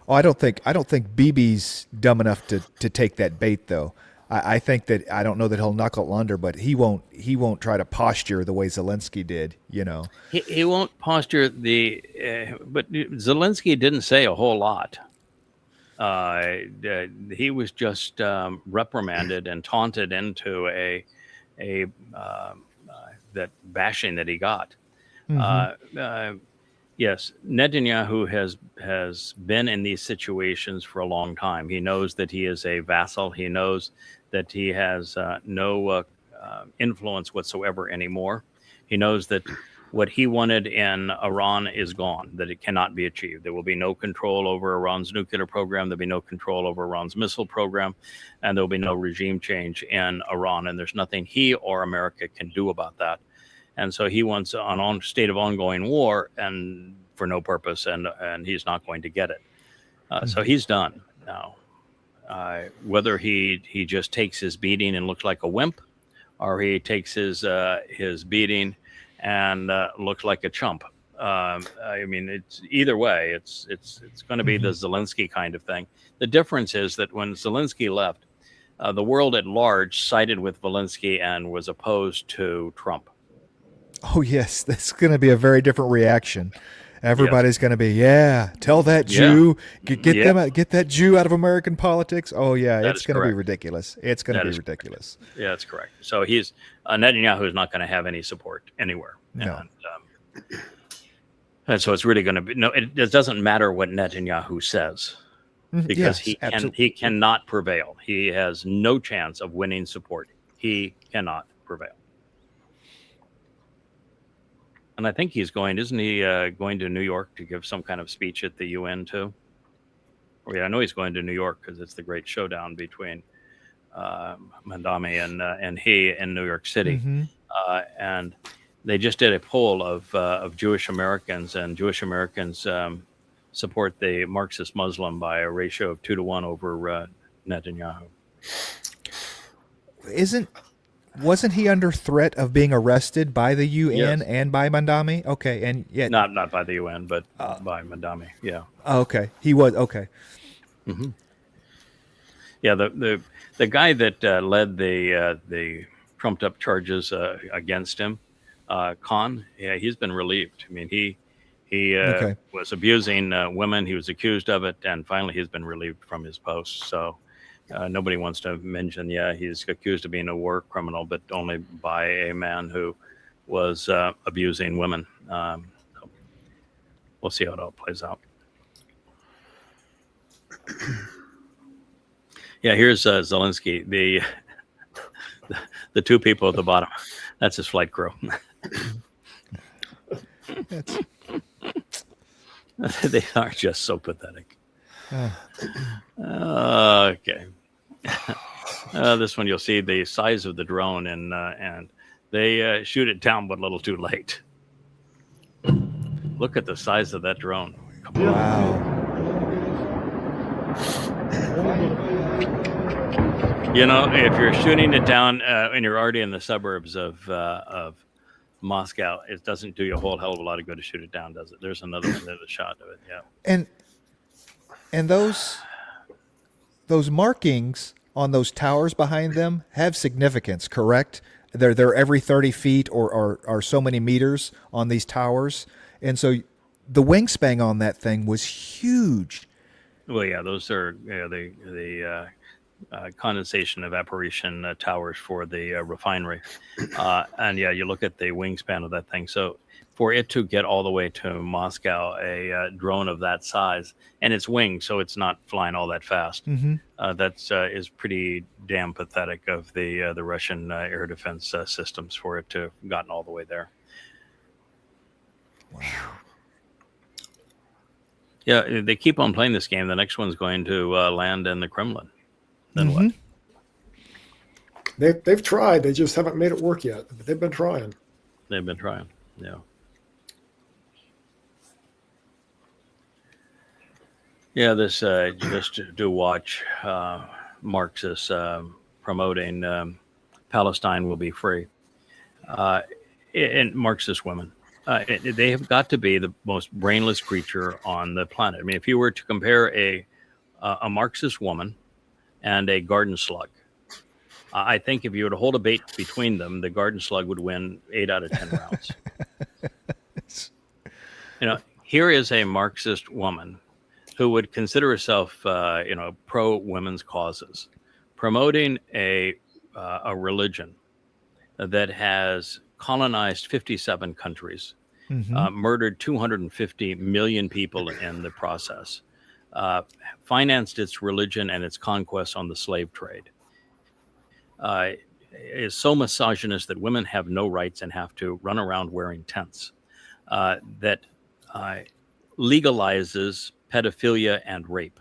Oh, I don't think Bibi's dumb enough to take that bait, though. I think that I don't know that he'll knuckle under, but he won't try to posture the way Zelensky did. He won't posture but Zelensky didn't say a whole lot. He was just reprimanded and taunted into that bashing that he got. Yes, Netanyahu has been in these situations for a long time. He knows that he is a vassal. He knows that he has no influence whatsoever anymore. He knows that what he wanted in Iran is gone, that it cannot be achieved. There will be no control over Iran's nuclear program. There'll be no control over Iran's missile program, and there'll be no regime change in Iran. And there's nothing he or America can do about that. And so he wants an state of ongoing war, and for no purpose, and he's not going to get it. So he's done now. Whether he just takes his beating and looks like a wimp, or he takes his beating and looks like a chump. I mean, it's either way. It's going to be the Zelensky kind of thing. The difference is that when Zelensky left, the world at large sided with Zelensky and was opposed to Trump. Oh, yes, that's going to be a very different reaction. Everybody's going to be, tell that Jew, get that Jew out of American politics. Oh, yeah, it's going to be ridiculous. It's going to be ridiculous. Yeah, that's correct. So Netanyahu is not going to have any support anywhere. No. And so it's really going to be, it doesn't matter what Netanyahu says. because Yes, absolutely. he cannot prevail. He has no chance of winning support. He cannot prevail. And I think he's going, isn't he going to New York to give some kind of speech at the UN too? Or yeah, I know he's going to New York because it's the great showdown between Mandami and he in New York City. And they just did a poll of Jewish Americans, and Jewish Americans support the Marxist Muslim by a ratio of 2-1 over Netanyahu. Wasn't he under threat of being arrested by the UN Yes. and by Mandami? Okay, and yet Not by the UN, but by Mandami. Yeah. okay, he was okay. Yeah, the guy that led the trumped up charges against him, Khan, yeah, he's been relieved. I mean, he Okay. was abusing women. He was accused of it, and finally he's been relieved from his post. So nobody wants to mention, he's accused of being a war criminal, but only by a man who was abusing women. So we'll see how it all plays out. Yeah, here's Zelensky, the two people at the bottom. That's his flight crew. That's, They are just so pathetic. Okay. This one you'll see the size of the drone, and they shoot it down, but a little too late. Look at the size of that drone. Come on. wow. You know, if you're shooting it down and you're already in the suburbs of Moscow, it doesn't do you a whole hell of a lot of good to shoot it down, does it? There's another one there, the shot of it. Yeah. And those markings on those towers behind them have significance, correct? They're every 30 feet or so many meters on these towers, and so the wingspan on that thing was huge. Well, yeah, those are the condensation evaporation towers for the refinery, and yeah, you look at the wingspan of that thing. So for it to get all the way to Moscow, a drone of that size, and it's winged, so it's not flying all that fast. That's is pretty damn pathetic of the Russian air defense systems for it to have gotten all the way there. Wow. Yeah, they keep on playing this game. The next one's going to land in the Kremlin. Then what? They've tried. They just haven't made it work yet. But they've been trying. They've been trying. Yeah. Yeah, this just to watch Marxists promoting Palestine will be free, and Marxist women. They have got to be the most brainless creature on the planet. I mean, if you were to compare a Marxist woman and a garden slug, I think if you were to hold a debate between them, the garden slug would win 8 out of 10 rounds. You know, here is a Marxist woman who would consider herself, pro women's causes, promoting a religion that has colonized 57 countries, murdered 250 million people in the process, financed its religion and its conquest on the slave trade, is so misogynist that women have no rights and have to run around wearing tents, that legalizes pedophilia and rape,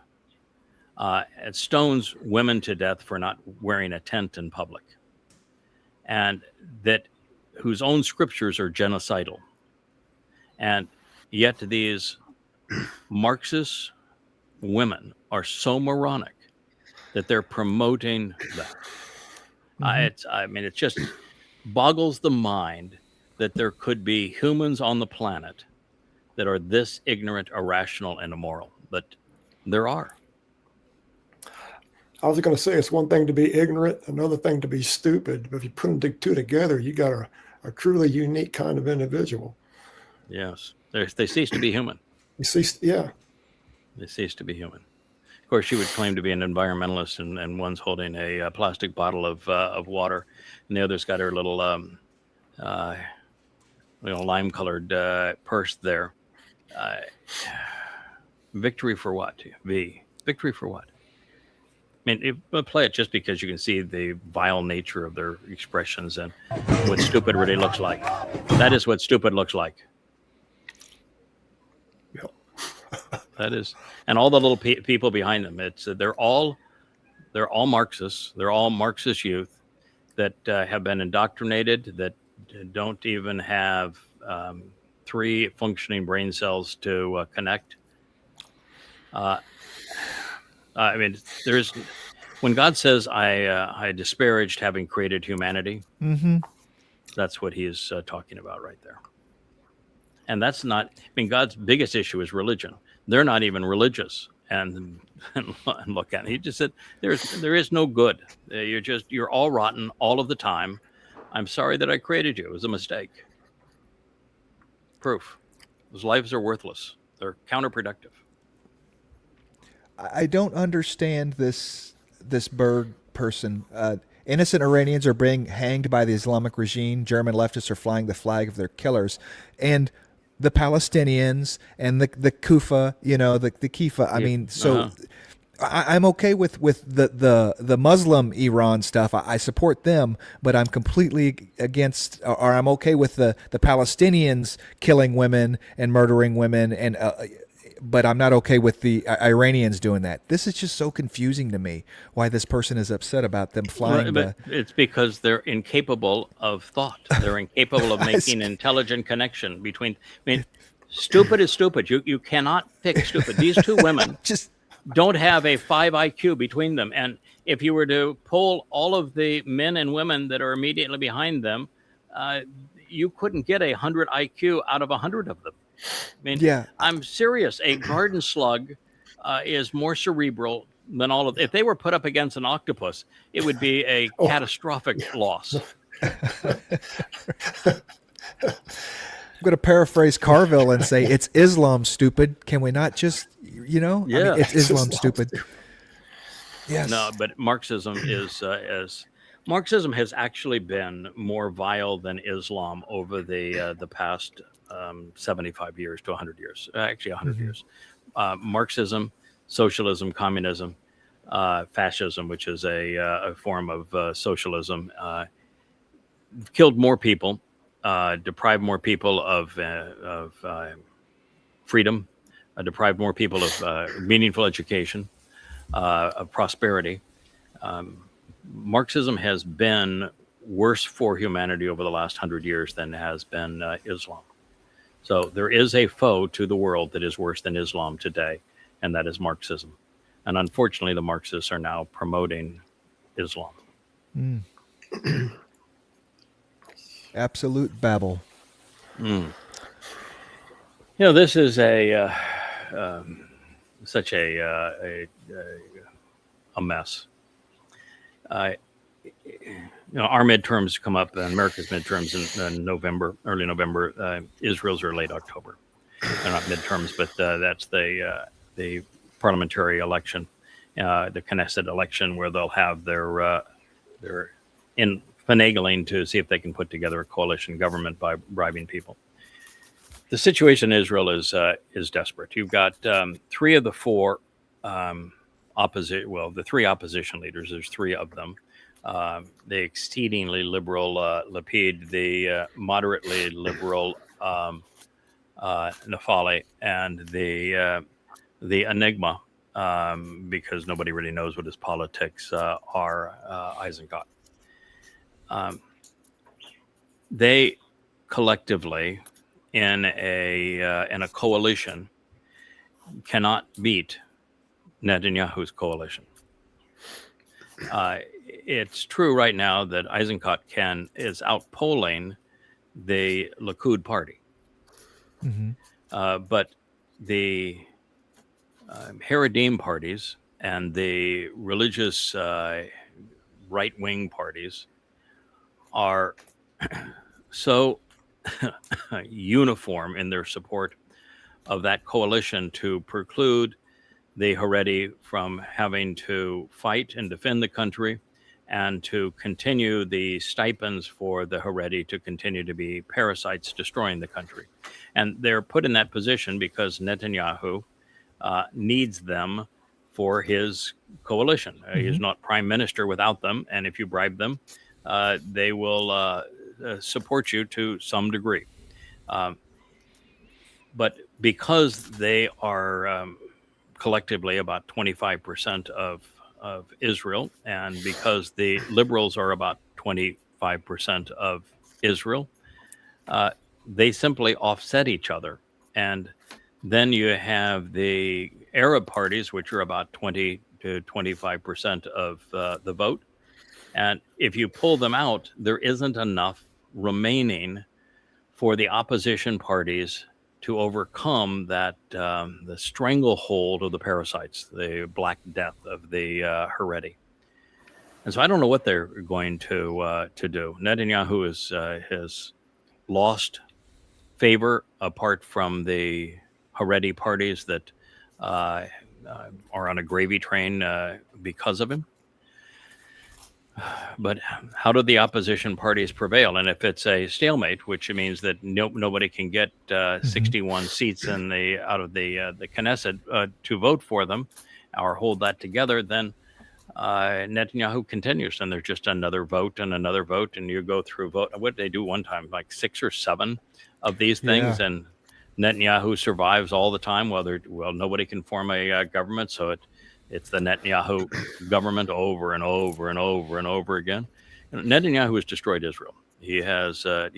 and stones women to death for not wearing a tent in public, and that whose own scriptures are genocidal. And yet these Marxist women are so moronic that they're promoting that. It just boggles the mind that there could be humans on the planet that are this ignorant, irrational, and immoral. But there are. I was going to say it's one thing to be ignorant, another thing to be stupid. But if you put them two together, you got a truly unique kind of individual. Yes, they cease to be human. You see, yeah. They cease to be human. Of course, she would claim to be an environmentalist, and one's holding a plastic bottle of water, and the other's got her little lime-colored purse there. Victory for what? V. Victory for what? I mean, we'll play it just because you can see the vile nature of their expressions and what stupid really looks like. That is what stupid looks like. Yep. That is, and all the little people behind them. They're all Marxists. They're all Marxist youth that have been indoctrinated, that don't even have 3 functioning brain cells to connect. I mean, when God says, I disparaged having created humanity, that's what he is talking about right there. And that's not, I mean, God's biggest issue is religion. They're not even religious. And look at it. He just said, there is no good. You're all rotten all of the time. I'm sorry that I created you. It was a mistake. Proof. Those lives are worthless. They're counterproductive. I don't understand this Berg person. Innocent Iranians are being hanged by the Islamic regime. German leftists are flying the flag of their killers, and the Palestinians and the Kufa, the Kifa. I mean, so I'm okay with the Muslim Iran stuff. I support them, but I'm completely against, or I'm okay with the Palestinians killing women and murdering women, and but I'm not okay with the Iranians doing that. This is just so confusing to me. Why this person is upset about them flying? But it's because they're incapable of thought. They're incapable of making intelligent connection between. I mean, stupid is stupid. You cannot pick stupid. These two women don't have a 5 IQ between them. And if you were to poll all of the men and women that are immediately behind them, you couldn't get 100 IQ out of 100 of them. I mean, I'm serious. A garden slug is more cerebral than all of. If they were put up against an octopus, it would be a catastrophic loss. I'm going to paraphrase Carville and say, it's Islam, stupid. Can we not just, Yeah. I mean, it's Islam, stupid. Yes. No, but Marxism Marxism has actually been more vile than Islam over the past 75 years to 100 years, actually 100 years. Marxism, socialism, communism, fascism, which is a form of socialism, killed more people, deprived more people of freedom, deprived more people of meaningful education, of prosperity. Marxism has been worse for humanity over the last 100 years than has been Islam. So there is a foe to the world that is worse than Islam today, and that is Marxism. And unfortunately, the Marxists are now promoting Islam. Absolute babble. This is such a mess. Our midterms come up, and America's midterms in November, early November. Israel's are late October. They're not midterms, but that's the parliamentary election, the Knesset election, where they'll have their finagling to see if they can put together a coalition government by bribing people. The situation in Israel is desperate. You've got 3 of the 4 the 3 opposition leaders. There's 3 of them. The exceedingly liberal Lapid, the moderately liberal Naftali, and the Enigma, because nobody really knows what his politics are, Eisenkot. They collectively, in a coalition, cannot beat Netanyahu's coalition. It's true right now that Eisenkot is outpolling the Likud party, but the Haredim parties and the religious right-wing parties are so uniform in their support of that coalition to preclude the Haredi from having to fight and defend the country, and to continue the stipends for the Haredi to continue to be parasites destroying the country. And they're put in that position because Netanyahu needs them for his coalition. He's not prime minister without them, and if you bribe them, they will support you to some degree. But because they are collectively about 25% of Israel, and because the liberals are about 25% of Israel, they simply offset each other. And then you have the Arab parties, which are about 20 to 25% of the vote. And if you pull them out, there isn't enough remaining for the opposition parties to overcome that the stranglehold of the parasites, the Black Death of the Haredi. And so I don't know what they're going to do. Netanyahu has lost favor apart from the Haredi parties that are on a gravy train because of him. But how do the opposition parties prevail? And if it's a stalemate, which means that nobody can get 61 seats out of the Knesset to vote for them or hold that together, then Netanyahu continues, and there's just another vote, and you go through vote. What did they do one time? Like 6 or 7 of these things, and Netanyahu survives all the time. Nobody can form a government, so it's the Netanyahu government over and over and over and over again. Netanyahu has destroyed Israel. He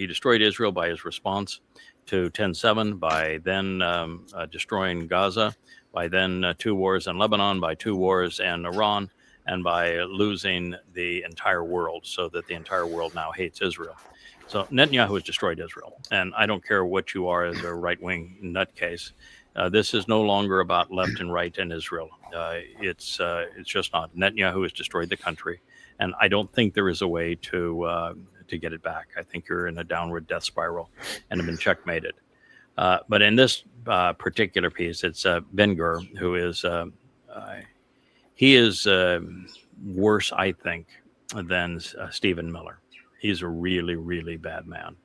destroyed Israel by his response to 10/7, by then destroying Gaza, by then 2 wars in Lebanon, by 2 wars in Iran, and by losing the entire world, so that the entire world now hates Israel. So Netanyahu has destroyed Israel. And I don't care what you are as a right-wing nutcase. This is no longer about left and right in Israel. It's just not. Netanyahu has destroyed the country, and I don't think there is a way to get it back. I think you're in a downward death spiral and have been checkmated. But in this particular piece, it's Ben-Gvir, who is he is worse, I think, than Stephen Miller. He's a really, really bad man,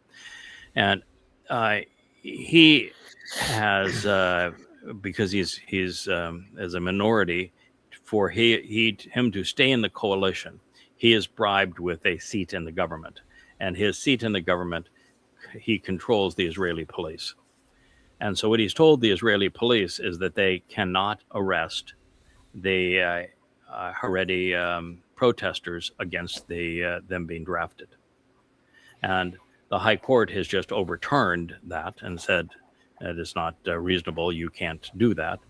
and he has because he's as a minority, for him to stay in the coalition, he is bribed with a seat in the government, and his seat in the government, he controls the Israeli police. And so what he's told the Israeli police is that they cannot arrest the Haredi protesters against them being drafted. And the High Court has just overturned that and said that it's not reasonable. You can't do that.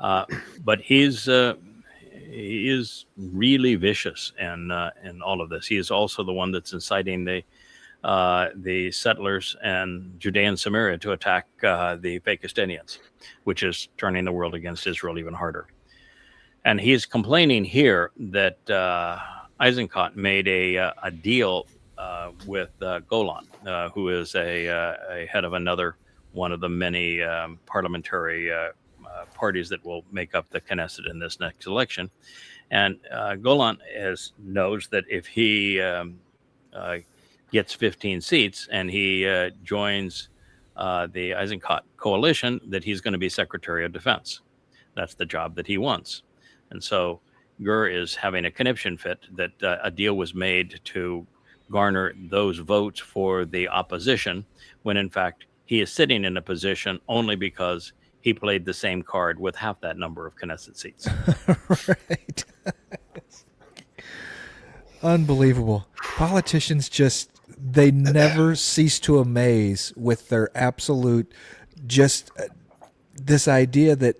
But he is really vicious in all of this. He is also the one that's inciting the settlers and Judea and Samaria to attack the Palestinians, which is turning the world against Israel even harder. And he's complaining here that Eisenkot made a deal with Golan, who is a head of another one of the many parliamentary parties that will make up the Knesset in this next election. And Golan knows that if he gets 15 seats and he joins the Eisenkot coalition, that he's going to be Secretary of Defense. That's the job that he wants. And so Gvir is having a conniption fit that a deal was made to garner those votes for the opposition, when in fact he is sitting in a position only because he played the same card with half that number of Knesset seats. Right. Unbelievable. Politicians they never cease to amaze with their absolute, this idea that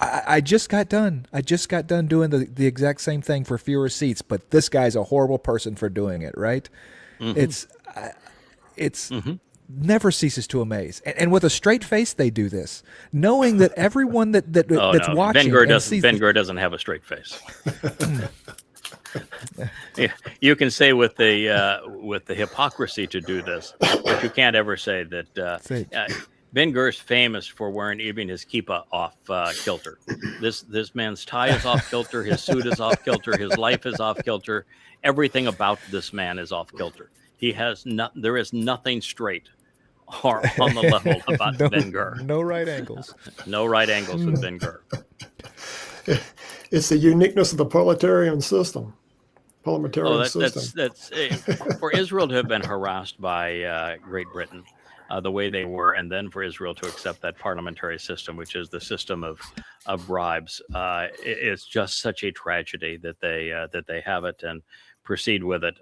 I just got done. I just got done doing the exact same thing for fewer seats, but this guy's a horrible person for doing it, right? Mm-hmm. It's never ceases to amaze. And with a straight face, they do this, knowing that everyone that's watching. Ben-Gvir doesn't have a straight face. Yeah, you can say with the hypocrisy to do this, but you can't ever say that. Ben-Gvir's famous for wearing even his kippah off kilter. This man's tie is off kilter. His suit is off kilter. His life is off kilter. Everything about this man is off kilter. There is nothing straight or on the level about Ben-Gvir. No right angles. No right angles with Ben-Gvir. It's the uniqueness of the parliamentarian system. Oh, System. that's for Israel to have been harassed by Great Britain the way they were, and then for Israel to accept that parliamentary system, which is the system of bribes. It's just such a tragedy that they have it and proceed with it.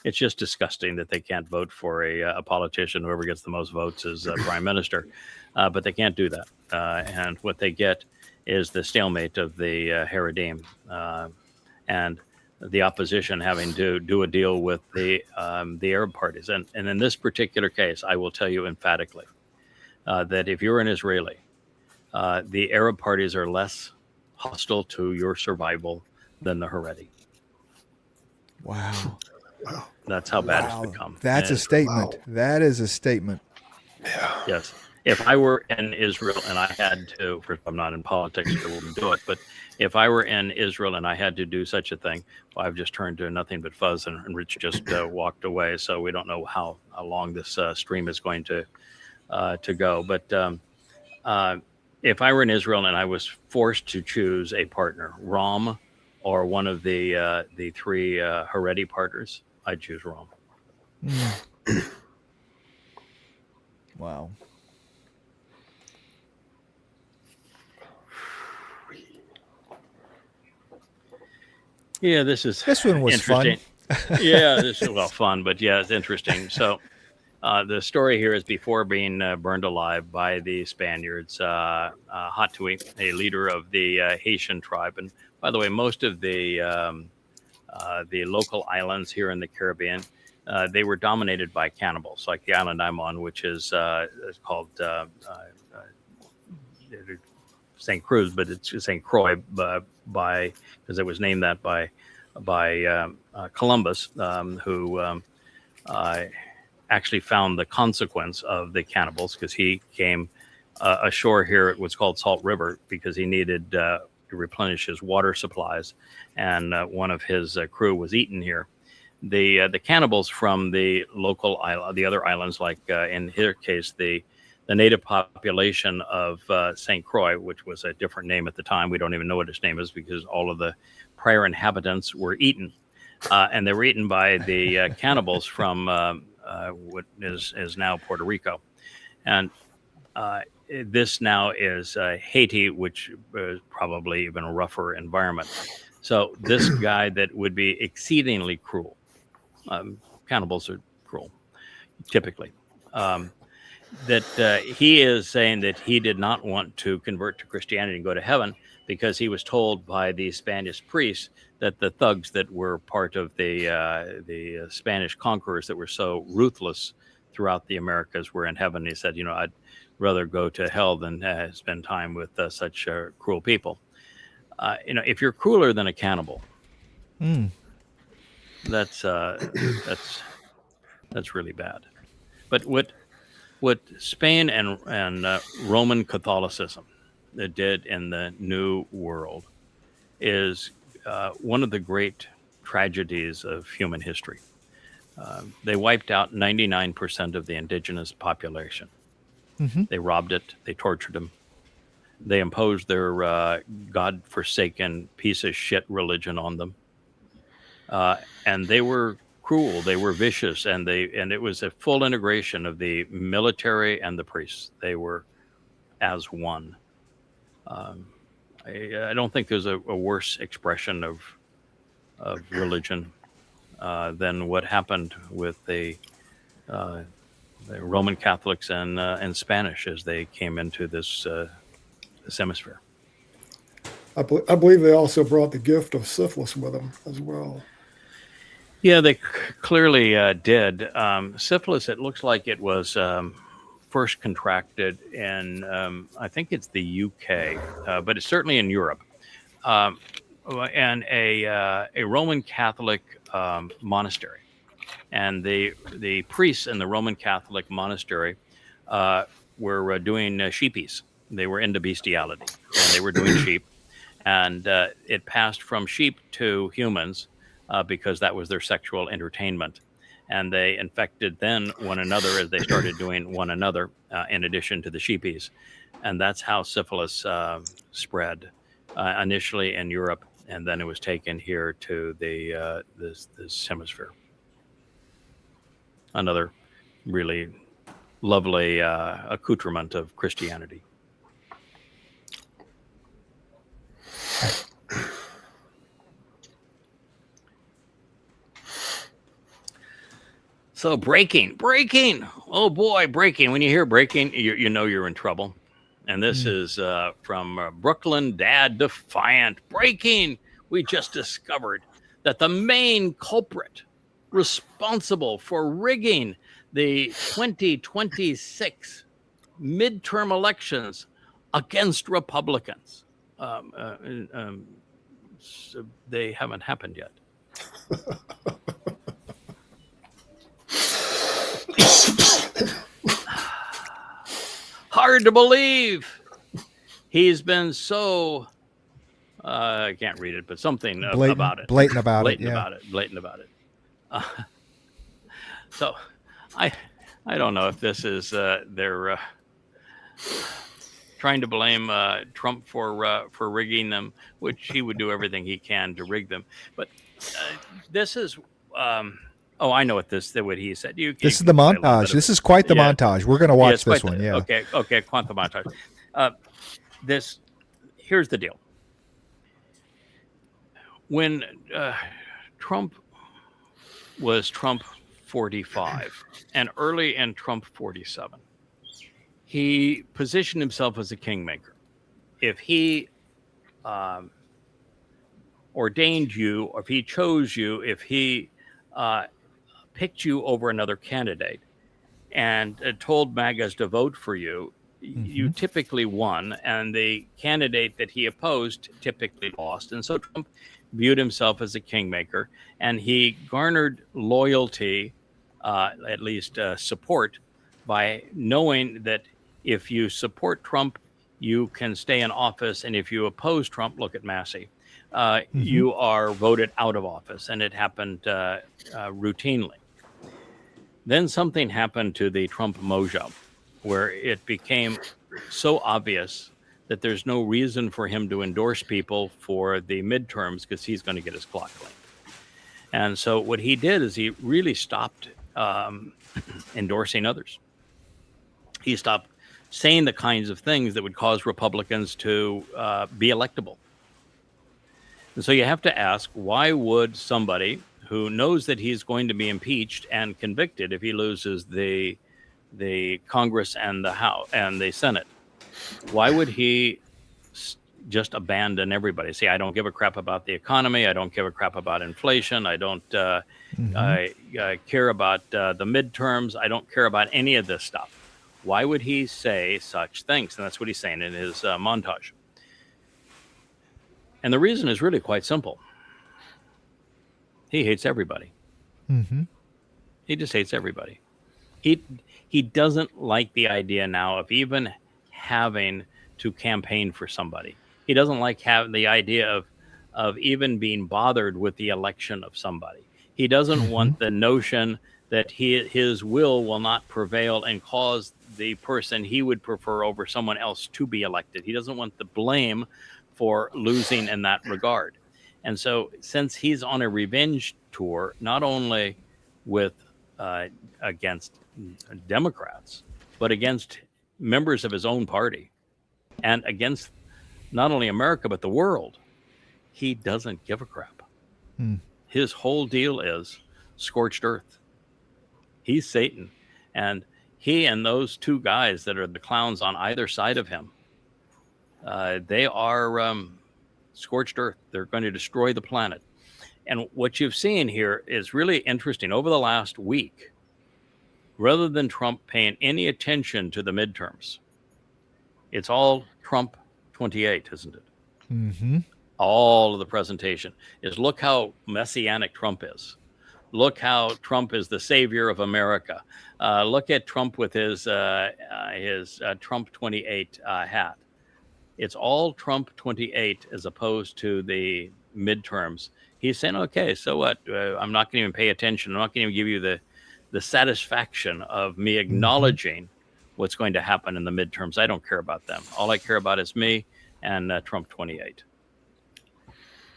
It's just disgusting that they can't vote for a politician. Whoever gets the most votes is prime minister, but they can't do that. And what they get is the stalemate of the Haredim and the opposition having to do a deal with the Arab parties. And in this particular case, I will tell you emphatically that if you're an Israeli, the Arab parties are less hostile to your survival than the Haredi. Wow. That's how bad it's become. That's a statement. Wow. That is a statement. Yes. If I were in Israel and I had to, first, I'm not in politics, so I wouldn't do it, but if I were in Israel and I had to do such a thing, well, I've just turned to nothing but fuzz, and Rich just walked away. So we don't know how long this stream is going to go. But if I were in Israel and I was forced to choose a partner, Ram or one of the three Haredi partners, I'd choose Ram. Wow. Yeah, this one was interesting. Yeah, this is fun, but yeah, it's interesting. So the story here is before being burned alive by the Spaniards, Hatui, a leader of the Haitian tribe, and by the way, most of the local islands here in the Caribbean, they were dominated by cannibals, like the island I'm on, which is called St. Cruz, but it's St. Croix because it was named that by Columbus, who actually found the consequence of the cannibals because he came ashore here at what's called Salt River because he needed to replenish his water supplies, and one of his crew was eaten here. The cannibals from the local island, the other islands, like in his case, the native population of St. Croix, which was a different name at the time. We don't even know what its name is because all of the prior inhabitants were eaten. And they were eaten by the cannibals from what is now Puerto Rico. And this now is Haiti, which is probably even a rougher environment. So this guy that would be exceedingly cruel, cannibals are cruel, typically. That he is saying that he did not want to convert to Christianity and go to heaven because he was told by the Spanish priests that the thugs that were part of the Spanish conquerors that were so ruthless throughout the Americas were in heaven. He said, I'd rather go to hell than spend time with such cruel people. If you're crueler than a cannibal, that's really bad. But what Spain and Roman Catholicism did in the New World is one of the great tragedies of human history. They wiped out 99% of the indigenous population. Mm-hmm. They robbed it. They tortured them. They imposed their God-forsaken piece of shit religion on them. And they were cruel, they were vicious, and it was a full integration of the military and the priests. They were as one. I don't think there's a worse expression of religion than what happened with the Roman Catholics and Spanish as they came into this hemisphere. I believe they also brought the gift of syphilis with them as well. Yeah, they clearly did. Syphilis, it looks like it was first contracted in, I think it's the UK, but it's certainly in Europe. And a Roman Catholic monastery. And the priests in the Roman Catholic monastery were doing sheepies. They were into bestiality, and they were doing sheep. And it passed from sheep to humans because that was their sexual entertainment. and they infected then one another as they started doing one another, in addition to the sheepies. And that's how syphilis spread initially in Europe, and then it was taken here to this hemisphere. Another really lovely accoutrement of Christianity. So breaking. Oh boy, breaking. When you hear breaking, you know you're in trouble. And this is from Brooklyn Dad Defiant. Breaking. We just discovered that the main culprit responsible for rigging the 2026 midterm elections against Republicans. So they haven't happened yet. Hard to believe. He's been so I can't read it, but something about it. Blatant about Blatant it. about it. Blatant about it. So I don't know if this is they're trying to blame Trump for rigging them, which he would do everything he can to rig them. But this is oh, I know what he said. This is the montage. This is quite the montage. We're going to watch this one. Yeah. Okay, quite the montage. Here's the deal. When Trump was Trump 45 and early in Trump 47, he positioned himself as a kingmaker. If he ordained you, or if he chose you, if he picked you over another candidate and told MAGAs to vote for you, you typically won, and the candidate that he opposed typically lost. And so Trump viewed himself as a kingmaker, and he garnered loyalty, at least support, by knowing that if you support Trump, you can stay in office, and if you oppose Trump, look at Massey, you are voted out of office, and it happened routinely. Then something happened to the Trump mojo, where it became so obvious that there's no reason for him to endorse people for the midterms because he's going to get his clock cleaned. And so what he did is he really stopped endorsing others. He stopped saying the kinds of things that would cause Republicans to be electable. And so you have to ask, why would somebody who knows that he's going to be impeached and convicted if he loses the Congress and the House and the Senate, why would he just abandon everybody? Say, I don't give a crap about the economy. I don't give a crap about inflation. I don't I care about the midterms. I don't care about any of this stuff. Why would he say such things? And that's what he's saying in his montage. And the reason is really quite simple. He hates everybody. He just hates everybody. He doesn't like the idea now of even having to campaign for somebody. He doesn't like the idea of even being bothered with the election of somebody. He doesn't want the notion that his will not prevail and cause the person he would prefer over someone else to be elected. He doesn't want the blame for losing in that regard. And so since he's on a revenge tour, not only with against Democrats, but against members of his own party and against not only America, but the world, he doesn't give a crap. His whole deal is scorched earth. He's Satan. And he and those two guys that are the clowns on either side of him, they are scorched earth. They're going to destroy the planet. And what you've seen here is really interesting. Over the last week, rather than Trump paying any attention to the midterms, it's all Trump 28, isn't it? All of the presentation is, look how messianic Trump is. Look how Trump is the savior of America. Look at Trump with his Trump 28 hat. It's all Trump 28 as opposed to the midterms. He's saying, okay, so what? I'm not going to even pay attention. I'm not going to give you the satisfaction of me acknowledging what's going to happen in the midterms. I don't care about them. All I care about is me and Trump 28.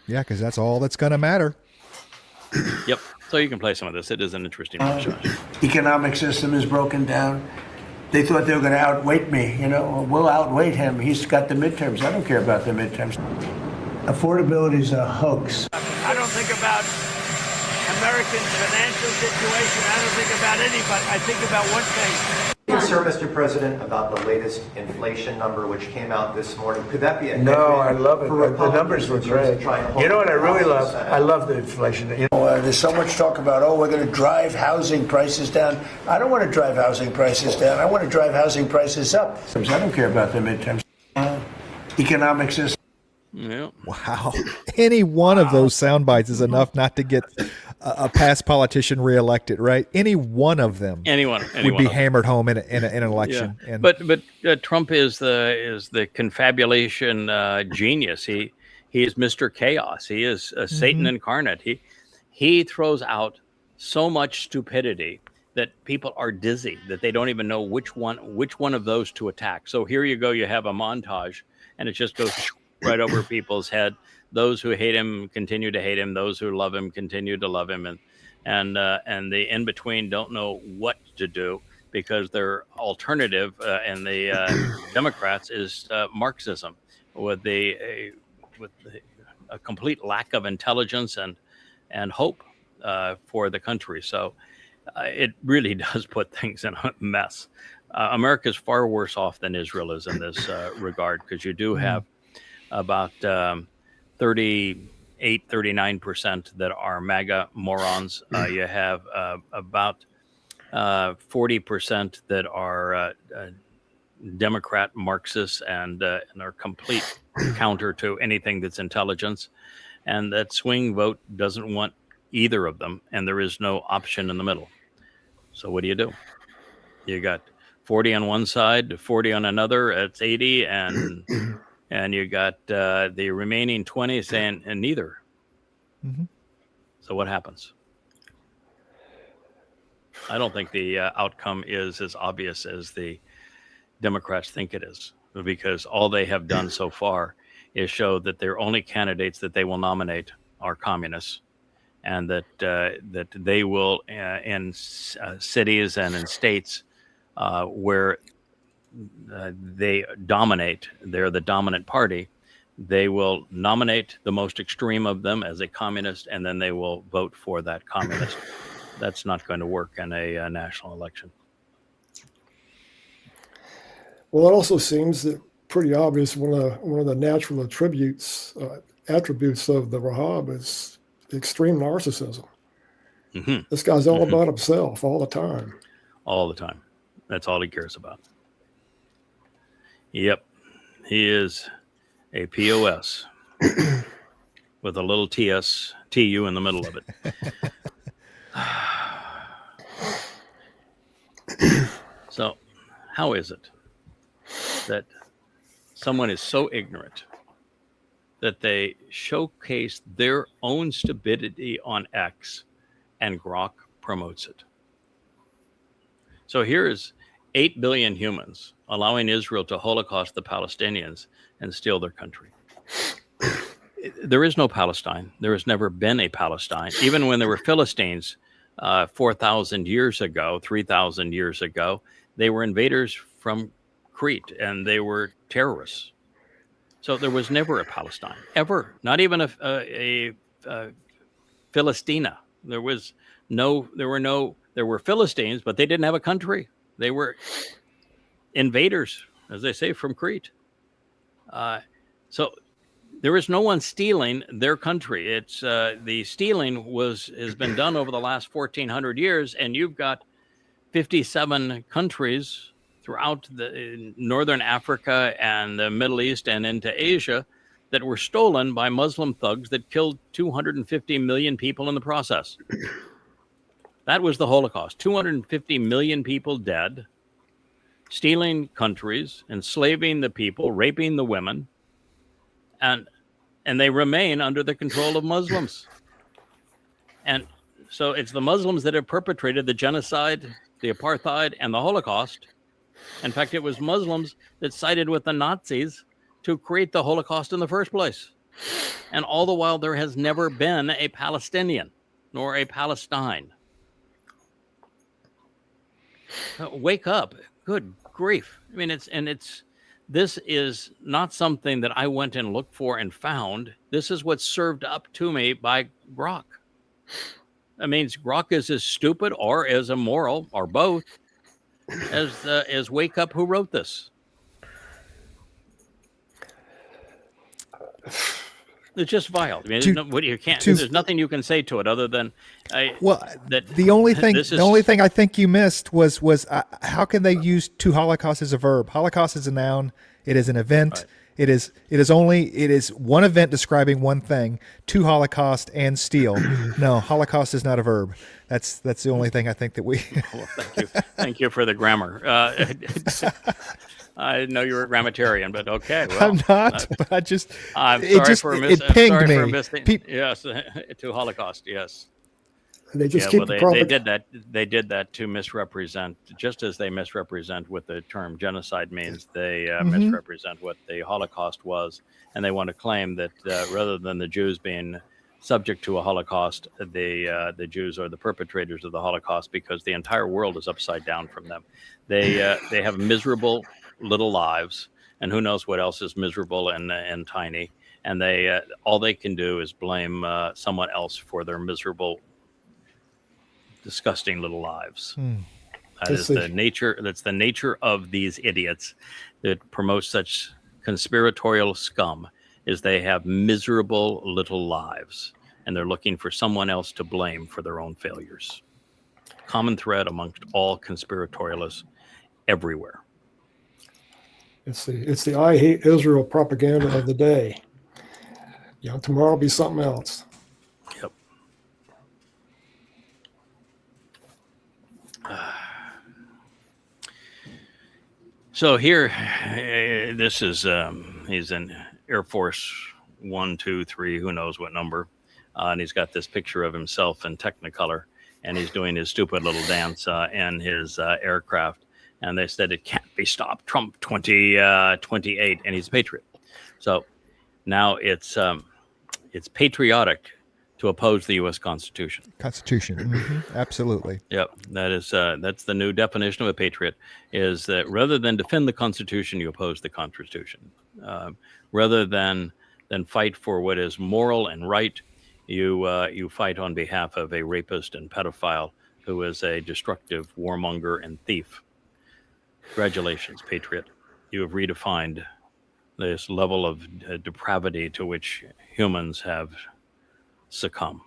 Yeah, because that's all that's going to matter. Yep. So you can play some of this. It is an interesting one, Josh. Economic system is broken down. They thought they were going to outweight me. We'll outweight him. He's got the midterms. I don't care about the midterms. Affordability is a hoax. I don't think about Americans' financial situation. I don't think about anybody. I think about one thing. Sir, Mr. President, about the latest inflation number which came out this morning. Could that be a No, I love it. for The numbers were Republicans great. to try and hold You know what I really the love? Senate? I love the inflation. There's so much talk about, we're going to drive housing prices down. I don't want to drive housing prices down. I want to drive housing prices up. I don't care about the midterms. Economic system. Yeah. Wow. Any one of those sound bites is enough not to get a past politician reelected, right? Any one of them Anyone would be of them. hammered home in an election. Yeah. And But Trump is the confabulation genius. He is Mr. Chaos. He is Satan incarnate. He throws out so much stupidity that people are dizzy, that they don't even know which one of those to attack. So here you go. You have a montage, and it just goes right over people's head. Those who hate him continue to hate him. Those who love him continue to love him, and the in between don't know what to do because their alternative and the Democrats is Marxism with a complete lack of intelligence and hope for the country. So it really does put things in a mess. America is far worse off than Israel is in this regard, because you do have about 39% that are MAGA morons. You have about 40% that are Democrat Marxists and are complete counter to anything that's intelligence. And that swing vote doesn't want either of them, and there is no option in the middle. So what do? You got 40 on one side, 40 on another. It's 80, and you got the remaining 20 saying and neither. Mhm. So what happens? I don't think the outcome is as obvious as the Democrats think it is, because all they have done so far is show that their only candidates that they will nominate are communists, and that they will in cities and in states where they dominate, they're the dominant party, they will nominate the most extreme of them as a communist, and then they will vote for that communist. That's not going to work in a national election. Well, it also seems that pretty obvious one of the natural attributes of the Wahhab is extreme narcissism. Mm-hmm. This guy's all about himself all the time. All the time. That's all he cares about. Yep. He is a POS with a little TU in the middle of it. So, how is it that someone is so ignorant that they showcase their own stupidity on X and Grok promotes it? So here is 8 billion humans allowing Israel to Holocaust the Palestinians and steal their country. There is no Palestine. There has never been a Palestine. Even when there were Philistines 4,000 years ago, 3,000 years ago, they were invaders from Crete, and they were terrorists. So there was never a Palestine, ever. Not even a Philistina. There were Philistines, but they didn't have a country. They were invaders, as they say, from Crete. So there is no one stealing their country. It's the stealing has been done over the last 1,400 years, and you've got 57 countries throughout the northern Africa and the Middle East and into Asia that were stolen by Muslim thugs that killed 250 million people in the process. That was the Holocaust. 250 million people dead, stealing countries, enslaving the people, raping the women, and they remain under the control of Muslims. And So it's the Muslims that have perpetrated the genocide, the apartheid, and the Holocaust. In fact, it was Muslims that sided with the Nazis to create the Holocaust in the first place. And all the while, there has never been a Palestinian nor a Palestine. Wake up. Good grief. I mean, this is not something that I went and looked for and found. This is what's served up to me by Grok. That means Grok is as stupid or as immoral or both as Wake Up, who wrote this. It's just vile. I mean, there's nothing you can say to it other than the only thing I think you missed was how can they use to holocaust as a verb? Holocaust is a noun. It is an event. Right. It is one event describing one thing. To holocaust and steal. No, holocaust is not a verb. That's the only thing I think that we. Well, thank you for the grammar. I didn't know you were a grammarian, but okay. Well, I'm not. But I just. I'm sorry it pinged me. for missing. Yes, to Holocaust. Yes. They just keep they did that. They did that to misrepresent, just as they misrepresent what the term genocide means. They misrepresent what the Holocaust was, and they want to claim that rather than the Jews being subject to a Holocaust, the Jews are the perpetrators of the Holocaust because the entire world is upside down from them. They have miserable little lives, and who knows what else is miserable and tiny. And they all they can do is blame someone else for their miserable, disgusting little lives. That is the nature. That's the nature of these idiots that promote such conspiratorial scum. Is they have miserable little lives, and they're looking for someone else to blame for their own failures. Common thread amongst all conspiratorialists everywhere. It's the I hate Israel propaganda of the day. Tomorrow will be something else. Yep. So here, this is he's in Air Force 1, 2, 3, who knows what number, and he's got this picture of himself in Technicolor, and he's doing his stupid little dance in his aircraft. And they said it can't be stopped. Trump 2028, and he's a patriot. So now it's patriotic to oppose the U.S. Constitution. Absolutely. Yep, that's the new definition of a patriot. Is that rather than defend the Constitution, you oppose the Constitution. Rather than fight for what is moral and right, you fight on behalf of a rapist and pedophile who is a destructive warmonger and thief. Congratulations, patriot. You have redefined this level of depravity to which humans have succumbed.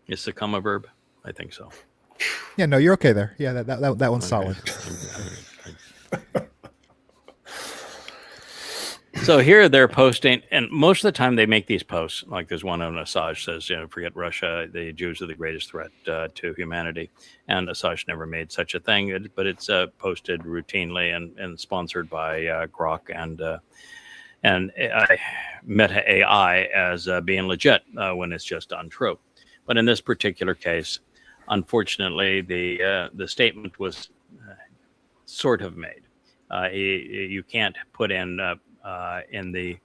Is succumb a verb? I think so. Yeah, no, you're okay there. Yeah, that one's solid. So here they're posting, and most of the time they make these posts. Like there's one on Assange says, forget Russia, the Jews are the greatest threat to humanity. And Assange never made such a thing, but it's posted routinely and sponsored by Grok and Meta AI as being legit when it's just untrue. But in this particular case, unfortunately, the statement was sort of made. You can't put in the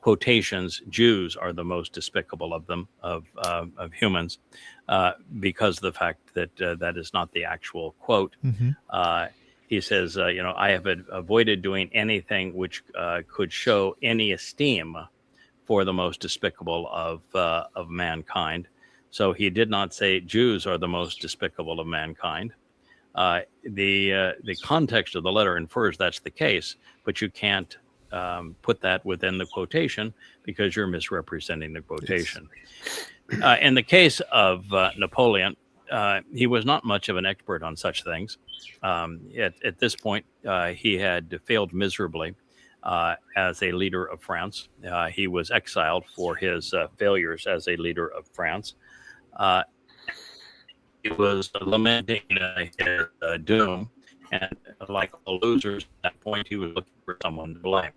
quotations, Jews are the most despicable of them, of humans, because of the fact that that is not the actual quote. He says, I have avoided doing anything which could show any esteem for the most despicable of mankind. So he did not say Jews are the most despicable of mankind. The context of the letter infers that's the case, but you can't put that within the quotation because you're misrepresenting the quotation. In the case of Napoleon, he was not much of an expert on such things. At this point, he had failed miserably as a leader of France. He was exiled for his failures as a leader of France. He was lamenting his doom, and like all losers at that point, he was looking for someone to blame.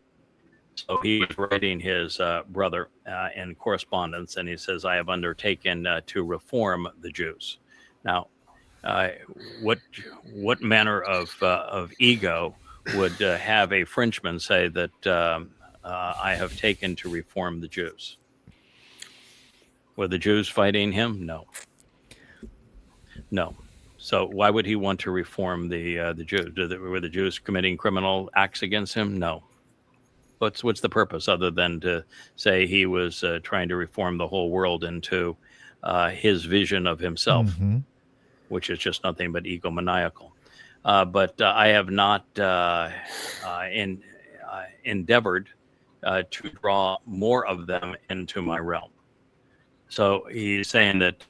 So he was writing his brother in correspondence, and he says, "I have undertaken to reform the Jews." Now, what manner of ego would have a Frenchman say that I have taken to reform the Jews? Were the Jews fighting him? No. No. So why would he want to reform the Jews? Were the Jews committing criminal acts against him? No. What's the purpose other than to say he was trying to reform the whole world into his vision of himself, which is just nothing but egomaniacal. But I have not endeavored to draw more of them into my realm. So he's saying that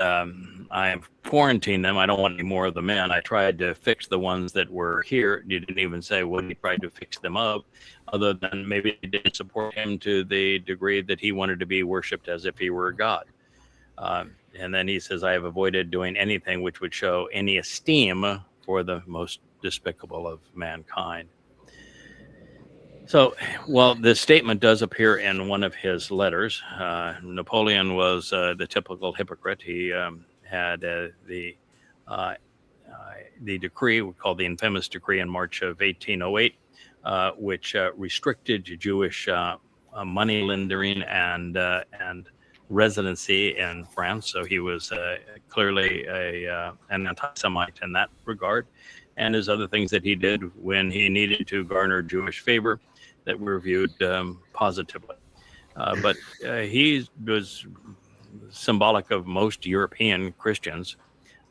I have quarantined them. I don't want any more of them in. I tried to fix the ones that were here. You didn't even say what he tried to fix them of, other than maybe they didn't support him to the degree that he wanted to be worshipped as if he were a god. And then he says, I have avoided doing anything which would show any esteem for the most despicable of mankind. So, well, this statement does appear in one of his letters. Napoleon was the typical hypocrite. He had the decree, we call the infamous decree in March of 1808, which restricted Jewish money lending and residency in France. So he was clearly an anti-Semite in that regard. And his other things that he did when he needed to garner Jewish favor that were viewed positively. But he was symbolic of most European Christians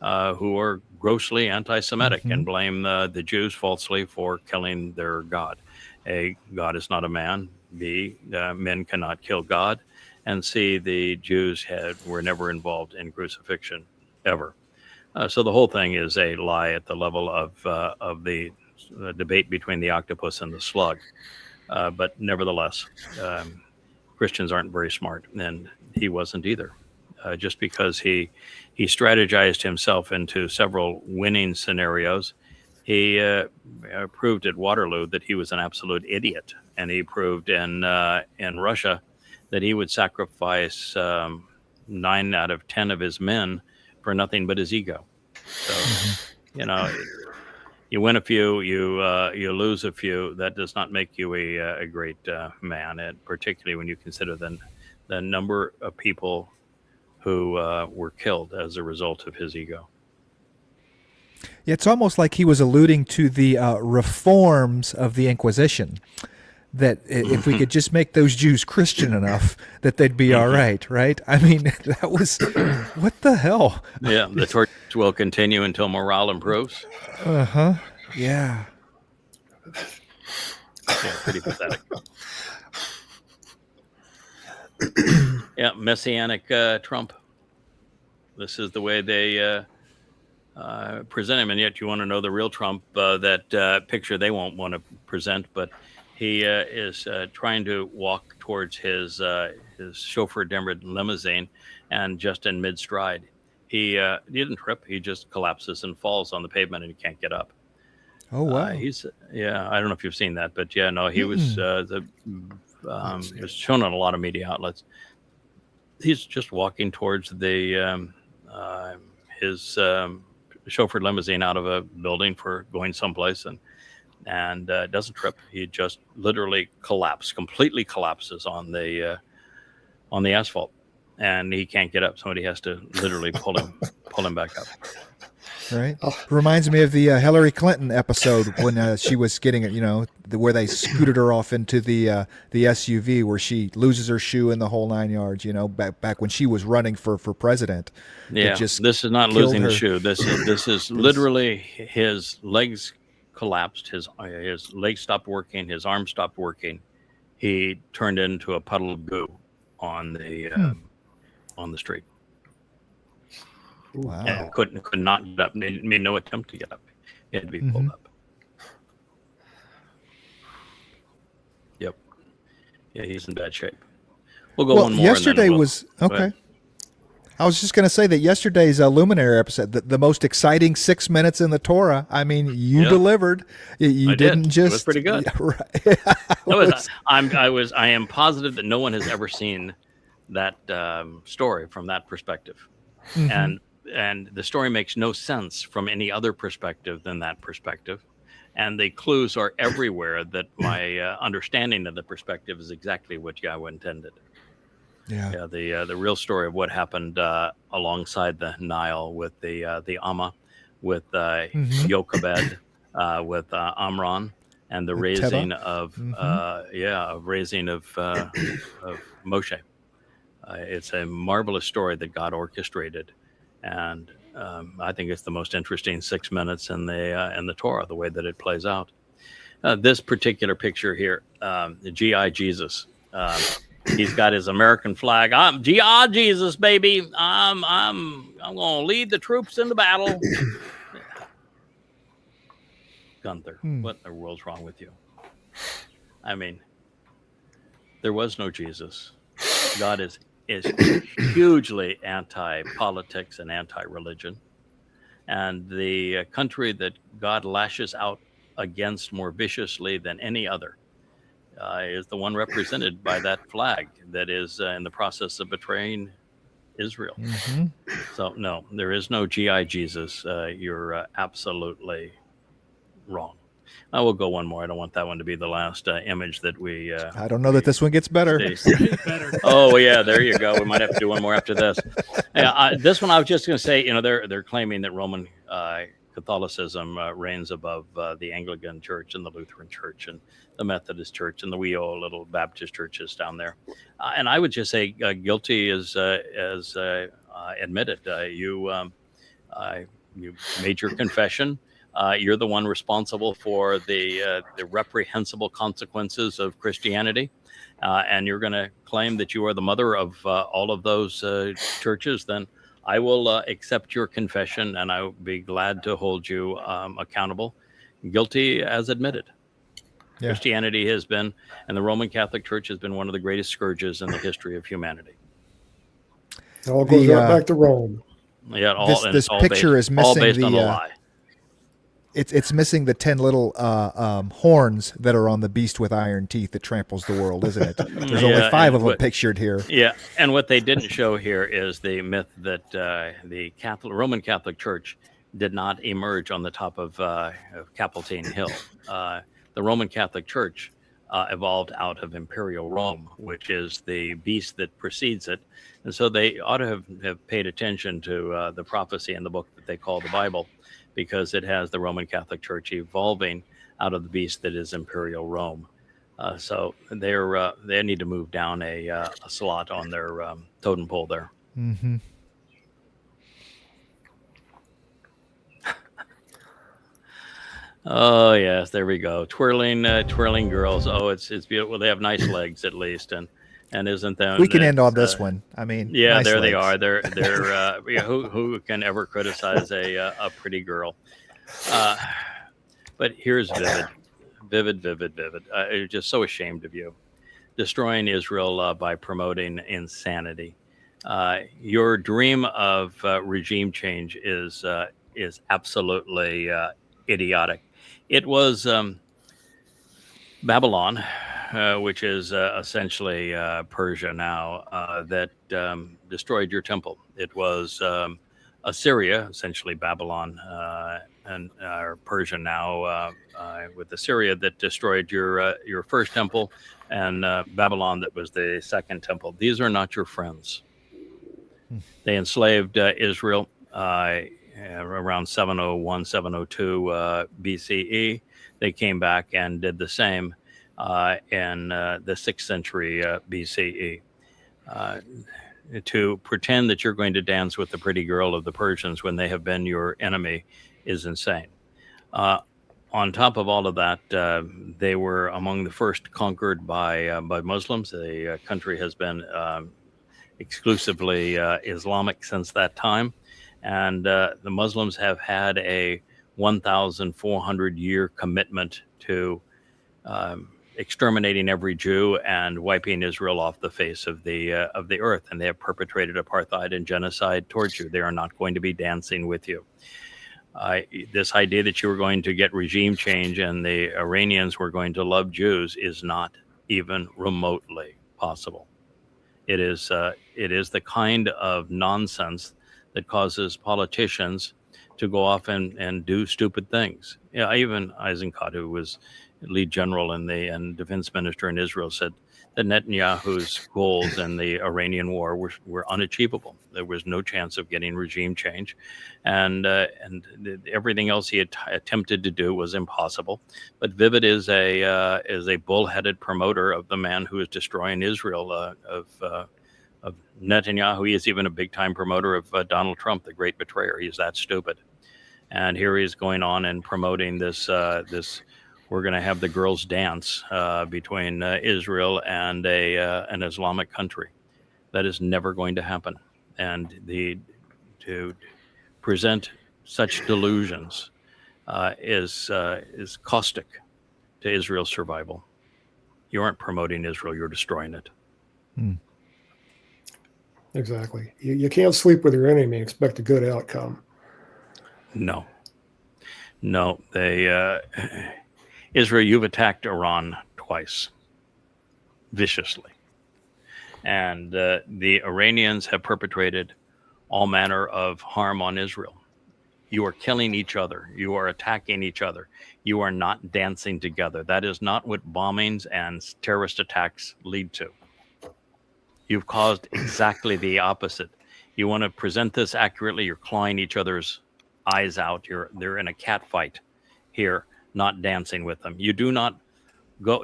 who are grossly anti-Semitic and blame the Jews falsely for killing their God. A, God is not a man. B, men cannot kill God. And C, the Jews were never involved in crucifixion ever. So the whole thing is a lie at the level of the debate between the octopus and the slug. But nevertheless, Christians aren't very smart, and he wasn't either. Just because he strategized himself into several winning scenarios, he proved at Waterloo that he was an absolute idiot, and he proved in Russia that he would sacrifice 9 out of 10 of his men for nothing but his ego. So, you win a few, you lose a few. That does not make you a great man, and particularly when you consider the number of people who were killed as a result of his ego. Yeah, it's almost like he was alluding to the reforms of the Inquisition, that if we could just make those Jews Christian enough, that they'd be all right, right? I mean, that was, what the hell? Yeah, the torture will continue until morale improves. Uh-huh, yeah. Yeah, pretty pathetic. Yeah, Messianic Trump. This is the way they present him, and yet you want to know the real Trump, that picture they won't want to present, but he is trying to walk towards his chauffeur-driven limousine, and just in mid-stride, he didn't trip. He just collapses and falls on the pavement, and he can't get up. Oh, wow. I don't know if you've seen that, but yeah, no, he was it was shown on a lot of media outlets. He's just walking towards the his chauffeured limousine out of a building for going someplace, and doesn't trip. He just literally completely collapses on the asphalt, and he can't get up. Somebody has to literally pull him back up. Right. Reminds me of the Hillary Clinton episode when she was getting where they scooted her off into the SUV, where she loses her shoe in the whole 9 yards. Back when she was running for president. Yeah. This is not losing the shoe. This is literally his legs collapsed. His legs stopped working. His arm stopped working. He turned into a puddle of goo on the street. Wow. And could not get up. Made no attempt to get up. He had to be pulled up. Yep. Yeah, he's in bad shape. We'll go one more. Yesterday was okay. I was just going to say that yesterday's Luminary episode, the most exciting 6 minutes in the Torah. I mean, you delivered. You I didn't did. just. It was pretty good. Right. I am positive that no one has ever seen that story from that perspective, and the story makes no sense from any other perspective than that perspective, and the clues are everywhere. That my understanding of the perspective is exactly what Yahweh intended. Yeah, the real story of what happened alongside the Nile with the Amma, with Jochebed, with Amram, and the raising of raising of Moshe. It's a marvelous story that God orchestrated, and I think it's the most interesting 6 minutes in the Torah, the way that it plays out. This particular picture here, the GI Jesus. He's got his American flag. I'm GI Jesus, baby. I'm gonna lead the troops into battle. Gunther, what in the world's wrong with you? I mean, there was no Jesus. God is hugely anti-politics and anti-religion, and the country that God lashes out against more viciously than any other is the one represented by that flag that is in the process of betraying Israel. So no, there is no GI Jesus. You're absolutely wrong. I will go one more. I don't want that one to be the last image that we. I don't know that this one gets better. Oh yeah, there you go. We might have to do one more after this. This one I was just going to say. They're claiming that Roman Catholicism reigns above the Anglican Church and the Lutheran Church and the Methodist Church and the wee old little Baptist churches down there. And I would just say guilty as admitted. You made your confession. You're the one responsible for the reprehensible consequences of Christianity. And you're going to claim that you are the mother of all of those churches, then I will accept your confession, and I will be glad to hold you accountable. Guilty as admitted. Yeah. Christianity has been, and the Roman Catholic Church has been one of the greatest scourges in the history of humanity. It all goes right back to Rome. Yeah, this picture is missing all based on a lie. It's missing the 10 little horns that are on the beast with iron teeth that tramples the world, isn't it? There's only 5 of them pictured here. Yeah, and what they didn't show here is the myth that the Roman Catholic Church did not emerge on the top of Capeltine Hill. The Roman Catholic Church evolved out of Imperial Rome, which is the beast that precedes it. And so they ought to have paid attention to the prophecy in the book that they call the Bible, because it has the Roman Catholic Church evolving out of the beast that is Imperial Rome. So they need to move down a slot on their totem pole there. Mm-hmm. Oh yes, there we go. Twirling girls. Oh, it's beautiful. They have nice legs at least, and isn't that we can end on this one? I mean, yeah, nice there legs. they are. They're who can ever criticize a pretty girl? But here's vivid. I'm just so ashamed of you, destroying Israel by promoting insanity. Your dream of regime change is absolutely idiotic. It was Babylon, which is essentially Persia now, that destroyed your temple. It was Assyria, essentially Babylon, and Persia now, with Assyria that destroyed your first temple, and Babylon that was the second temple. These are not your friends. They enslaved Israel around 701, 702 BCE. They came back and did the same in the 6th century BCE. To pretend that you're going to dance with the pretty girl of the Persians when they have been your enemy is insane. On top of all of that, they were among the first conquered by Muslims. The country has been exclusively Islamic since that time. And the Muslims have had a 1,400 year commitment to exterminating every Jew and wiping Israel off the face of the earth. And they have perpetrated apartheid and genocide towards you. They are not going to be dancing with you. This idea that you were going to get regime change and the Iranians were going to love Jews is not even remotely possible. It is the kind of nonsense that causes politicians to go off and do stupid things. Yeah, even Eisenkot, who was lead general and defense minister in Israel, said that Netanyahu's goals in the Iranian war were unachievable. There was no chance of getting regime change, and everything else he had attempted to do was impossible. But Vivid is a bullheaded promoter of the man who is destroying Israel, of Netanyahu. He is even a big time promoter of Donald Trump, the great betrayer. He's that stupid. And here he is going on and promoting this we're going to have the girls dance between Israel and an Islamic country. That is never going to happen. And to present such delusions is caustic to Israel's survival. You aren't promoting Israel; you're destroying it. Exactly. You can't sleep with your enemy and expect a good outcome. No. Israel, you've attacked Iran twice, viciously. And the Iranians have perpetrated all manner of harm on Israel. You are killing each other. You are attacking each other. You are not dancing together. That is not what bombings and terrorist attacks lead to. You've caused exactly the opposite. You want to present this accurately, you're clawing each other's eyes out. They're in a cat fight here, not dancing with them. You do not go,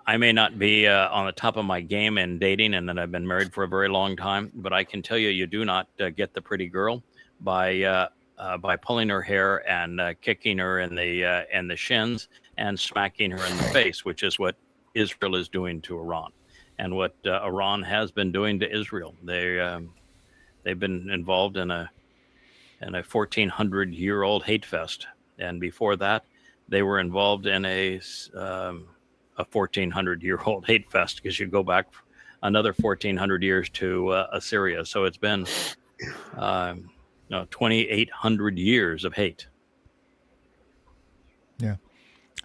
I may not be on the top of my game in dating, and that I've been married for a very long time, but I can tell you, you do not get the pretty girl by pulling her hair and kicking her in the shins and smacking her in the face, which is what Israel is doing to Iran, and what Iran has been doing to Israel. They've been involved in a 1,400-year-old hate fest, and before that, they were involved in a 1,400-year-old hate fest, because you go back another 1,400 years to Assyria. So it's been 2,800 years of hate. Yeah.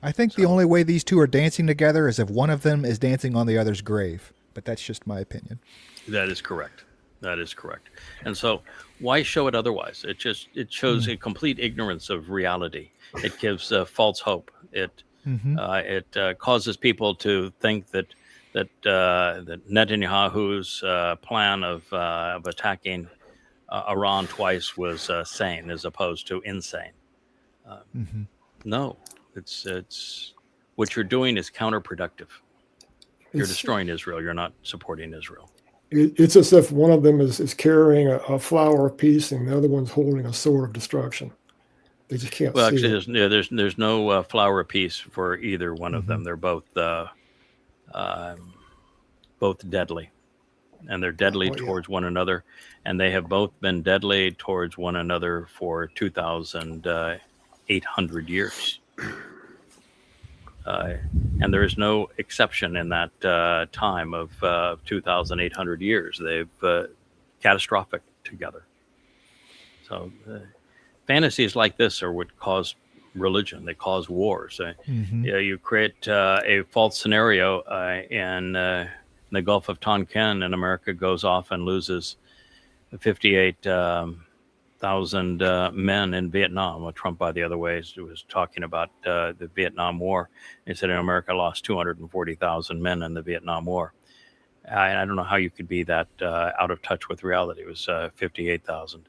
I think the only way these two are dancing together is if one of them is dancing on the other's grave. But that's just my opinion. That is correct. And so why show it otherwise? It shows a complete ignorance of reality. It gives false hope. It causes people to think that Netanyahu's plan of attacking Iran twice was sane as opposed to insane. No, it's what you're doing is counterproductive. You're destroying Israel. You're not supporting Israel. It's as if one of them is carrying a flower of peace and the other one's holding a sword of destruction. They just can't see actually, it. there's no flower of peace for either one of them. They're both deadly, and they're deadly towards one another, and they have both been deadly towards one another for 2,800 years. And there is no exception in that time of 2,800 years. They've catastrophic together. So fantasies like this are what cause religion. They cause wars. You create a false scenario in the Gulf of Tonkin, and America goes off and loses 58,000 men in Vietnam. Well, Trump, by the other way, was talking about the Vietnam War. He said America lost 240,000 men in the Vietnam War. I don't know how you could be that out of touch with reality. It was 58,000.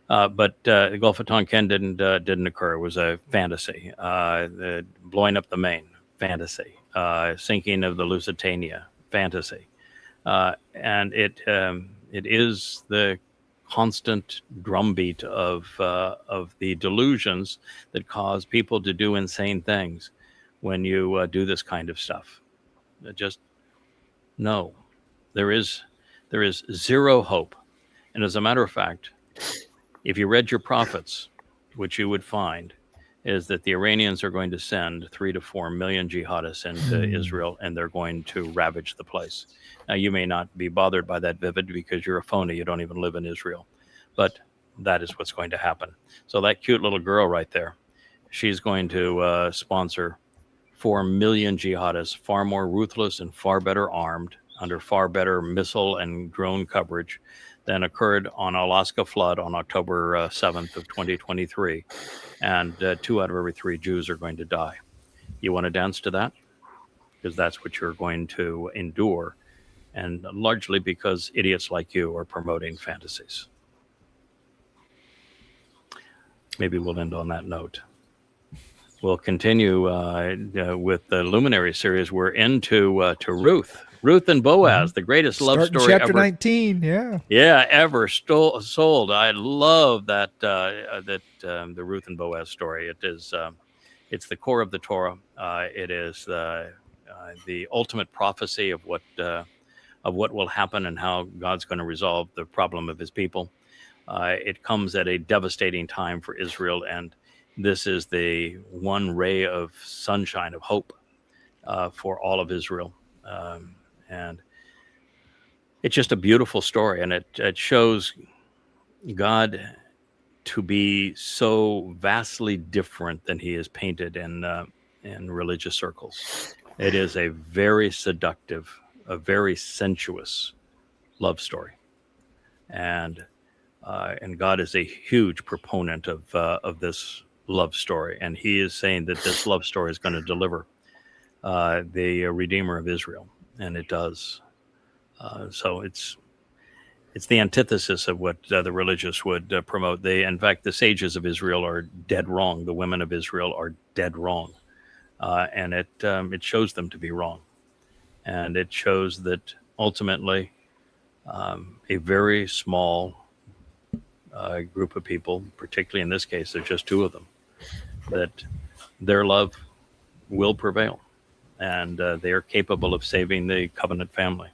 But the Gulf of Tonkin didn't occur. It was a fantasy. Blowing up the Maine, fantasy. Sinking of the Lusitania, fantasy. And it is the constant drumbeat of the delusions that cause people to do insane things when you do this kind of stuff. Just no, there is zero hope. And as a matter of fact, if you read your prophets, which you would find, is that the Iranians are going to send 3 to 4 million jihadists into Israel, and they're going to ravage the place. Now, you may not be bothered by that, Vivid, because you're a phony. You don't even live in Israel. But that is what's going to happen. So that cute little girl right there, she's going to sponsor 4 million jihadists, far more ruthless and far better armed, under far better missile and drone coverage than occurred on Alaska flood on October 7th of 2023. And 2 out of every 3 Jews are going to die. You want to dance to that? Because that's what you're going to endure. And largely because idiots like you are promoting fantasies. Maybe we'll end on that note. We'll continue with the Luminary series. We're into to Ruth and Boaz, the greatest love Starting story chapter ever. 19, yeah. Yeah, ever sold. I love that the Ruth and Boaz story. It is it's the core of the Torah. It is the ultimate prophecy of what will happen and how God's going to resolve the problem of his people. It comes at a devastating time for Israel, and this is the one ray of sunshine of hope for all of Israel. And it's just a beautiful story, and it shows God to be so vastly different than he is painted in religious circles. It is a very seductive, a very sensuous love story, and God is a huge proponent of this love story, and he is saying that this love story is going to deliver the Redeemer of Israel, and it does. So it's the antithesis of what the religious would promote. In fact, the sages of Israel are dead wrong. The women of Israel are dead wrong, and it shows them to be wrong, and it shows that ultimately a very small group of people, particularly in this case, there's just 2 of them, that their love will prevail, and they are capable of saving the covenant family.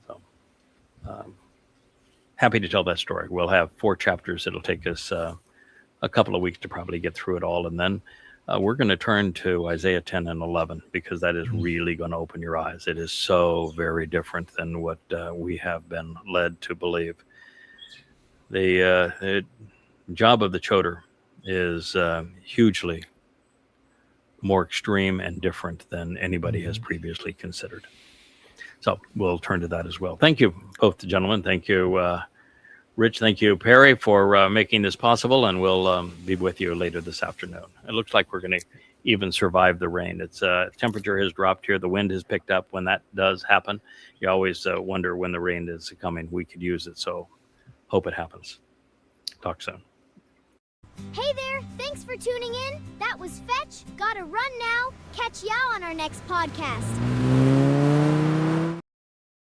So happy to tell that story. We'll have 4 chapters. It'll take us a couple of weeks to probably get through it all, and then we're going to turn to Isaiah 10 and 11, because that is really going to open your eyes. It is so very different than what we have been led to believe. The job of the Choder is hugely more extreme and different than anybody has previously considered. So we'll turn to that as well. Thank you, both the gentlemen. Thank you, Rich. Thank you, Perry, for making this possible, and we'll be with you later this afternoon. It looks like we're going to even survive the rain. It's temperature has dropped here. The wind has picked up. When that does happen, you always wonder when the rain is coming. We could use it, so hope it happens. Talk soon. Hey there, thanks for tuning in. That was Fetch. Gotta run now. Catch y'all on our next podcast.